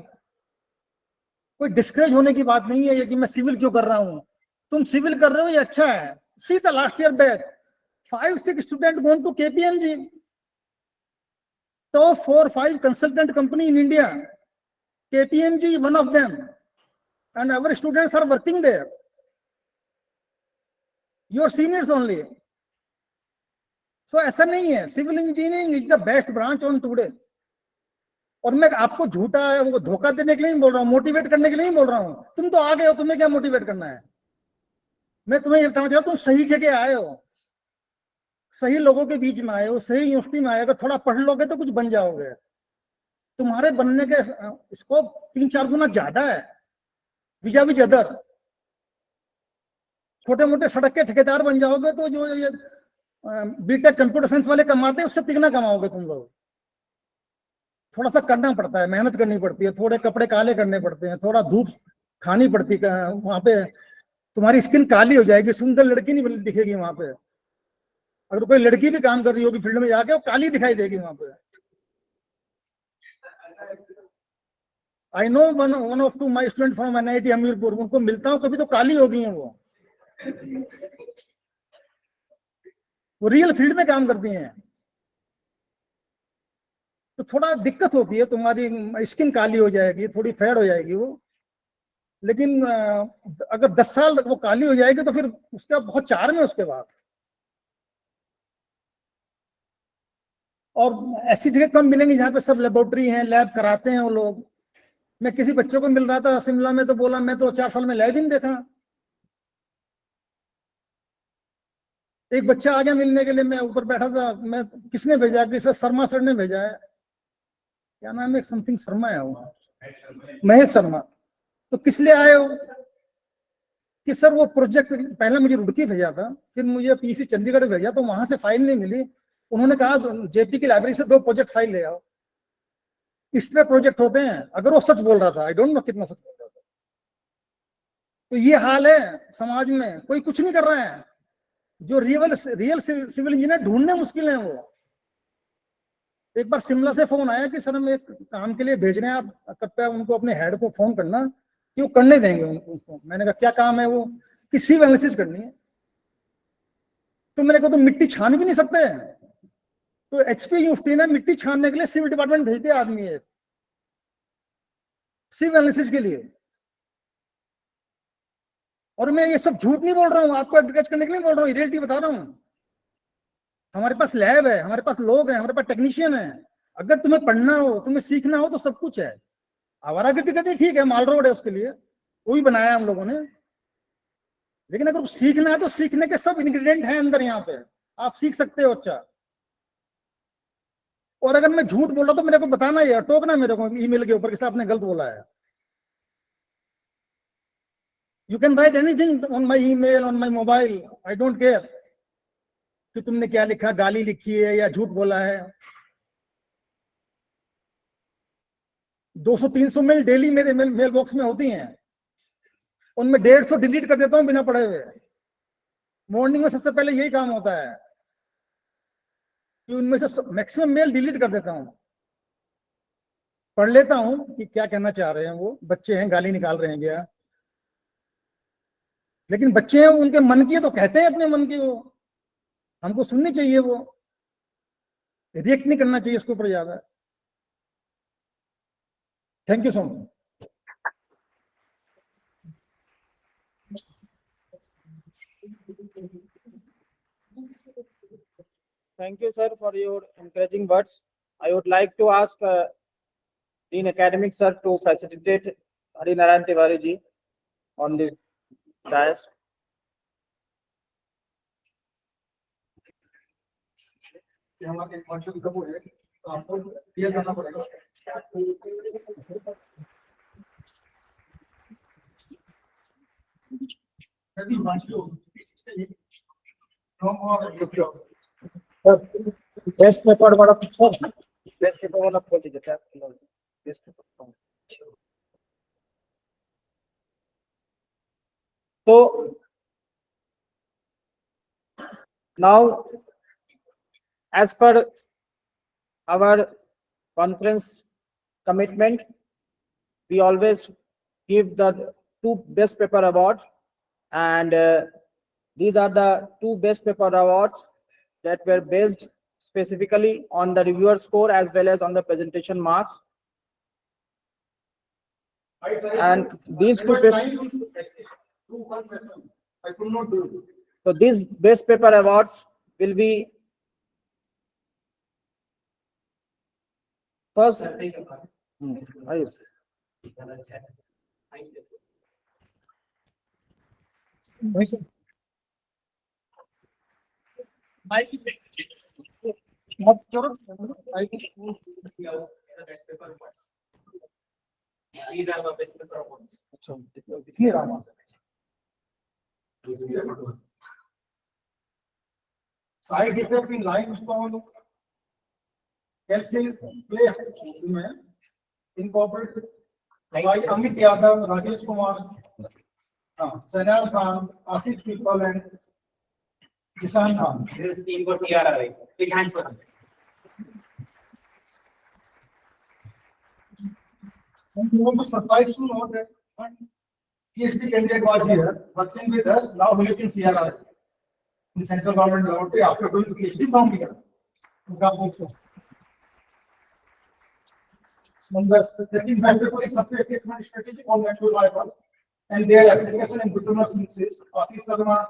कोई डिस्करेज होने की बात नहीं है ये कि मैं सिविल क्यों कर रहा हूं. तुम सिविल कर रहे हो ये अच्छा है. See the last year batch 5-6 student going to KPMG, top 4-5 consultant company in India. KPMG is one of them, and our students are working there. Your seniors only. So ऐसा नहीं है, civil engineering is the best branch on today. और मैं आपको झूठा है वो धोखा देने के लिए नहीं बोल रहा हूँ, मोटिवेट करने के लिए नहीं बोल रहा हूँ. तुम तो आ गए हो, तुम्हें क्या मोटिवेट करना है. मैं तुम्हें ये बताना चाह रहा हूँ, तुम सही जगह आए हो, सही लोगों के बीच में आए हो, सही यूनिवर्सिटी में आए. अगर थोड़ा पढ़ लोगे तो कुछ बन जाओगे. तुम्हारे बनने के स्कोप 3-4 गुना ज्यादा है विजा विज अदर. छोटे मोटे सड़क के ठेकेदार बन जाओगे तो जो ये बीटेक कंप्यूटर साइंस वाले कमाते हैं उससे तिगना कमाओगे तुम लोग. थोड़ा सा करना पड़ता है, मेहनत करनी पड़ती है, थोड़े कपड़े काले करने पड़ते हैं, थोड़ा धूप खानी पड़ती है. वहां पे तुम्हारी स्किन काली हो जाएगी, सुंदर लड़की नहीं दिखेगी वहां पे. अगर कोई लड़की भी काम कर रही होगी फील्ड में जाके, वो काली दिखाई देगी वहां पे. I know one of 2 my student from NIT Hamirpur, उनको मिलता हूँ कभी तो काली हो गई है वो रियल फील्ड में काम करती हैं. तो थोड़ा दिक्कत होती है, तुम्हारी स्किन काली हो जाएगी, थोड़ी फेड हो जाएगी वो. लेकिन अगर 10 साल वो काली हो जाएगी तो फिर उसका बहुत चार्म है उसके बाद. और ऐसी जगह कम मिलेंगी जहाँ पे सब लेबोरेटरी हैं, लैब कराते हैं वो लोग. मैं किसी बच्चे को मिल रहा था शिमला में, तो बोला मैं तो 4 साल में लैब ही नहीं देखा. एक बच्चा आ गया मिलने के लिए, मैं ऊपर बैठा था, मैं किसने भेजा कि सर शर्मा सर ने भेजा है. क्या नाम है, समथिंग शर्मा है वो, महेश शर्मा. तो किस लिए आए हो कि सर वो प्रोजेक्ट, पहले मुझे रुड़की भेजा था, फिर मुझे PC चंडीगढ़ भेजा, तो वहां से फाइल नहीं मिली. उन्होंने कहा JP की लाइब्रेरी से 2 प्रोजेक्ट फाइल ले आओ. इस तरह प्रोजेक्ट होते हैं. अगर वो सच बोल रहा था, आई डोंट नो कितना सच बोल रहा था. तो ये हाल है समाज में, कोई कुछ नहीं कर रहा है. जो रियल सिविल इंजीनियर ढूंढने मुश्किल है वो. एक बार शिमला से फोन आया कि सर हम एक काम के लिए भेज रहे हैं, आप कृपया उनको अपने हेड को फोन करना कि वो करने देंगे उनको. मैंने कहा क्या काम है वो, कि सिविल एनालिसिस करनी है. तो मैंने कहा तो मिट्टी छान भी नहीं सकते. तो HP यूनिवर्सिटी ने मिट्टी छानने के लिए सिविल डिपार्टमेंट भेजते आदमी है सिविल एनालिसिस के लिए. और मैं ये सब झूठ नहीं बोल रहा हूँ, आपको एग्रीकल्चर करने के लिए बोल रहा हूँ, रियलिटी बता रहा हूँ. हमारे पास लैब है, हमारे पास लोग हैं, हमारे पास टेक्नीशियन है. अगर तुम्हें पढ़ना हो, तुम्हें सीखना हो तो सब कुछ है. आवारागर्दी करनी ठीक है, माल रोड है उसके लिए, वो भी बनाया हम लोगों ने. लेकिन अगर सीखना है तो सीखने के सब इंग्रेडिएंट हैं अंदर, यहाँ पे आप सीख सकते हो. अच्छा, और अगर मैं झूठ बोल रहा तो मेरे को बताना, यार टोकना मेरे को ईमेल के ऊपर कि आपने गलत बोला है. You can write anything on my email, on my mobile, I don't care कि तुमने क्या लिखा, गाली लिखी है या झूठ बोला है. 200-300 मेल डेली मेरे मेल बॉक्स में होती हैं, उनमें 150 डिलीट कर देता हूं बिना पढ़े हुए. मॉर्निंग में सबसे पहले यही काम होता है कि उनमें से मैक्सिमम मेल डिलीट कर देता हूं. पढ़ लेता हूं कि क्या कहना चाह रहे हैं वो, बच्चे हैं गाली निकाल रहे हैं क्या. लेकिन बच्चे हैं, उनके मन की तो कहते हैं अपने मन की, वो हमको सुननी चाहिए, वो रिएक्ट नहीं करना चाहिए इसके ऊपर ज्यादा। Thank you so much. Thank you, sir, for your encouraging words. I would like to ask Dean Academic, sir, to facilitate Harinarayan Tiwari ji on this dais. हमारे मंच कब हो है, तो आपको क्लियर करना पड़ेगा। यदि मंच को नो मोर बेस्ट पेपर वाला सर, Best paper वाला खोल दीजिए, tab close. Best paper. So now, as per our conference commitment, we always give the two best paper awards, and these are the two best paper awards that were based specifically on the reviewer score as well as on the presentation marks. And these two papers, I could not do it. so these best paper awards will be first. Ayush. Side effect in limestone, calcium clay cement, incorporated by Amit Yadav, Rajesh Kumar, Sanal Khan, Asif People, and Kisan Khan. This team got CRRI. Big hands for them. And you want to surprise to know that one PhD candidate was here working with us. Now he is in CRI in central government laboratory after doing PhD from here. The second paper is subject treatment strategy on natural fibers and their application in bituminous mixes. Ashish Sharma,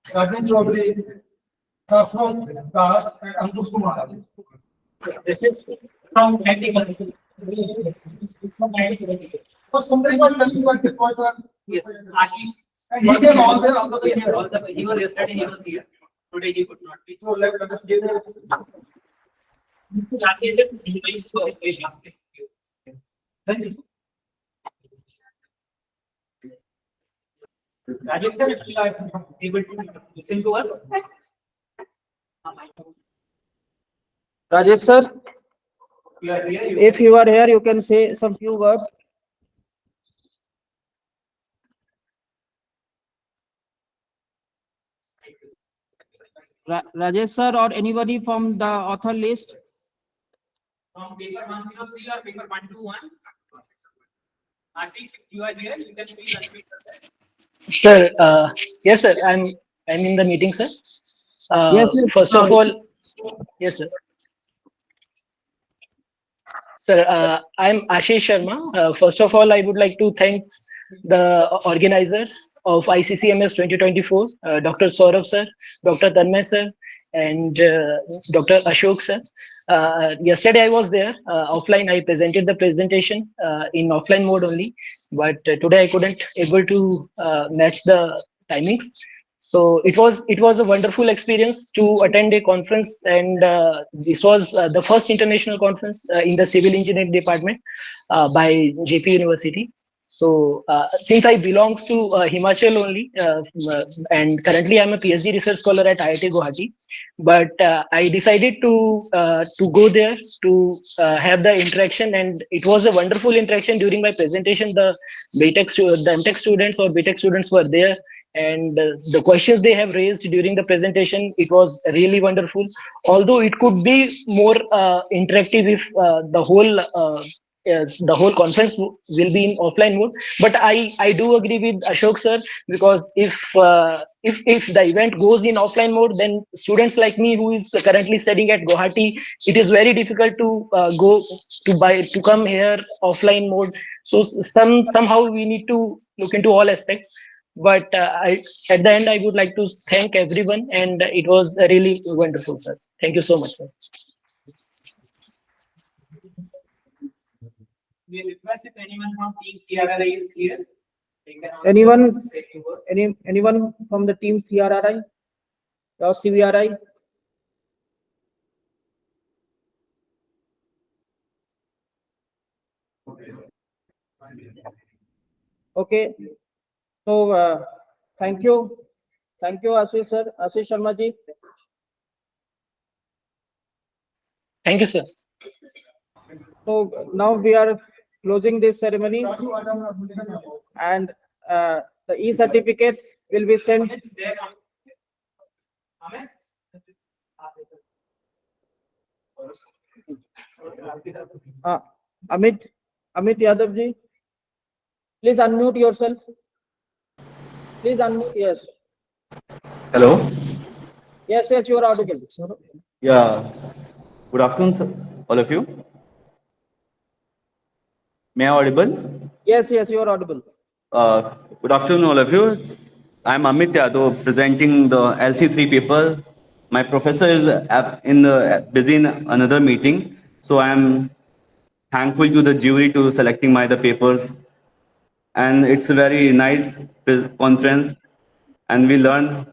Rajan Chaudhary, Saswat Das, and Ankush Kumar. This is from technical. For somebody was telling you that this was the Yes, Ashish. and he came all the way Yes, here. all the way. He was yesterday, he was here. Today he could not be. So let us give it. Thank you. Rajesh sir, if you are able to listen to us. Rajesh sir, You are here. if you are here, you can say some few words. Rajesh sir, or anybody from the author list? From paper 103 or paper 121. Ashish, if you are here, you can please unmute yourself. Sir, yes, sir. I'm in the meeting, sir. Yes, sir. First of all, yes, sir. Sir, I'm Ashish Sharma. First of all, I would like to thank the organizers of ICCMES 2024, Dr. Saurabh sir, Dr. Tanmay sir, and Dr. Ashok sir. Yesterday I was there offline. I presented the presentation in offline mode only, but today I couldn't able to match the timings. So it was a wonderful experience to attend a conference, and this was the first international conference in the civil engineering department by JP University. So since I belongs to Himachal only, and currently I'm a PhD research scholar at IIT Guwahati, but I decided to go there to have the interaction, and it was a wonderful interaction during my presentation. The MTech students or BTech students were there, and the questions they have raised during the presentation, it was really wonderful. Although it could be more interactive if the whole the whole conference will be in offline mode. But I do agree with Ashok sir, because if the event goes in offline mode, then students like me who is currently studying at Guwahati, it is very difficult to to come here offline mode. So somehow we need to look into all aspects. But at the end, I would like to thank everyone, and it was really wonderful, sir. Thank you so much, sir. We request if anyone from Team CRRI is here. They can also Anyone? say a few words. Anyone from the team CRRI or CVRI? Okay. So thank you, Ashish sir, Ashish Sharma ji. Thank you, sir. So now we are closing this ceremony, and the e-certificates will be sent. Amit is there, Amit? Amit Yadav ji, please unmute yourself. Please unmute. Yes. Hello. Yes, you are audible. Yeah. Good afternoon, sir, all of you. May I audible? Yes, you are audible. Good afternoon, all of you. I'm Amit Yadav, presenting the LC3 paper. My professor is busy in another meeting, so I'm thankful to the jury to selecting the papers. And it's a very nice conference, and we learn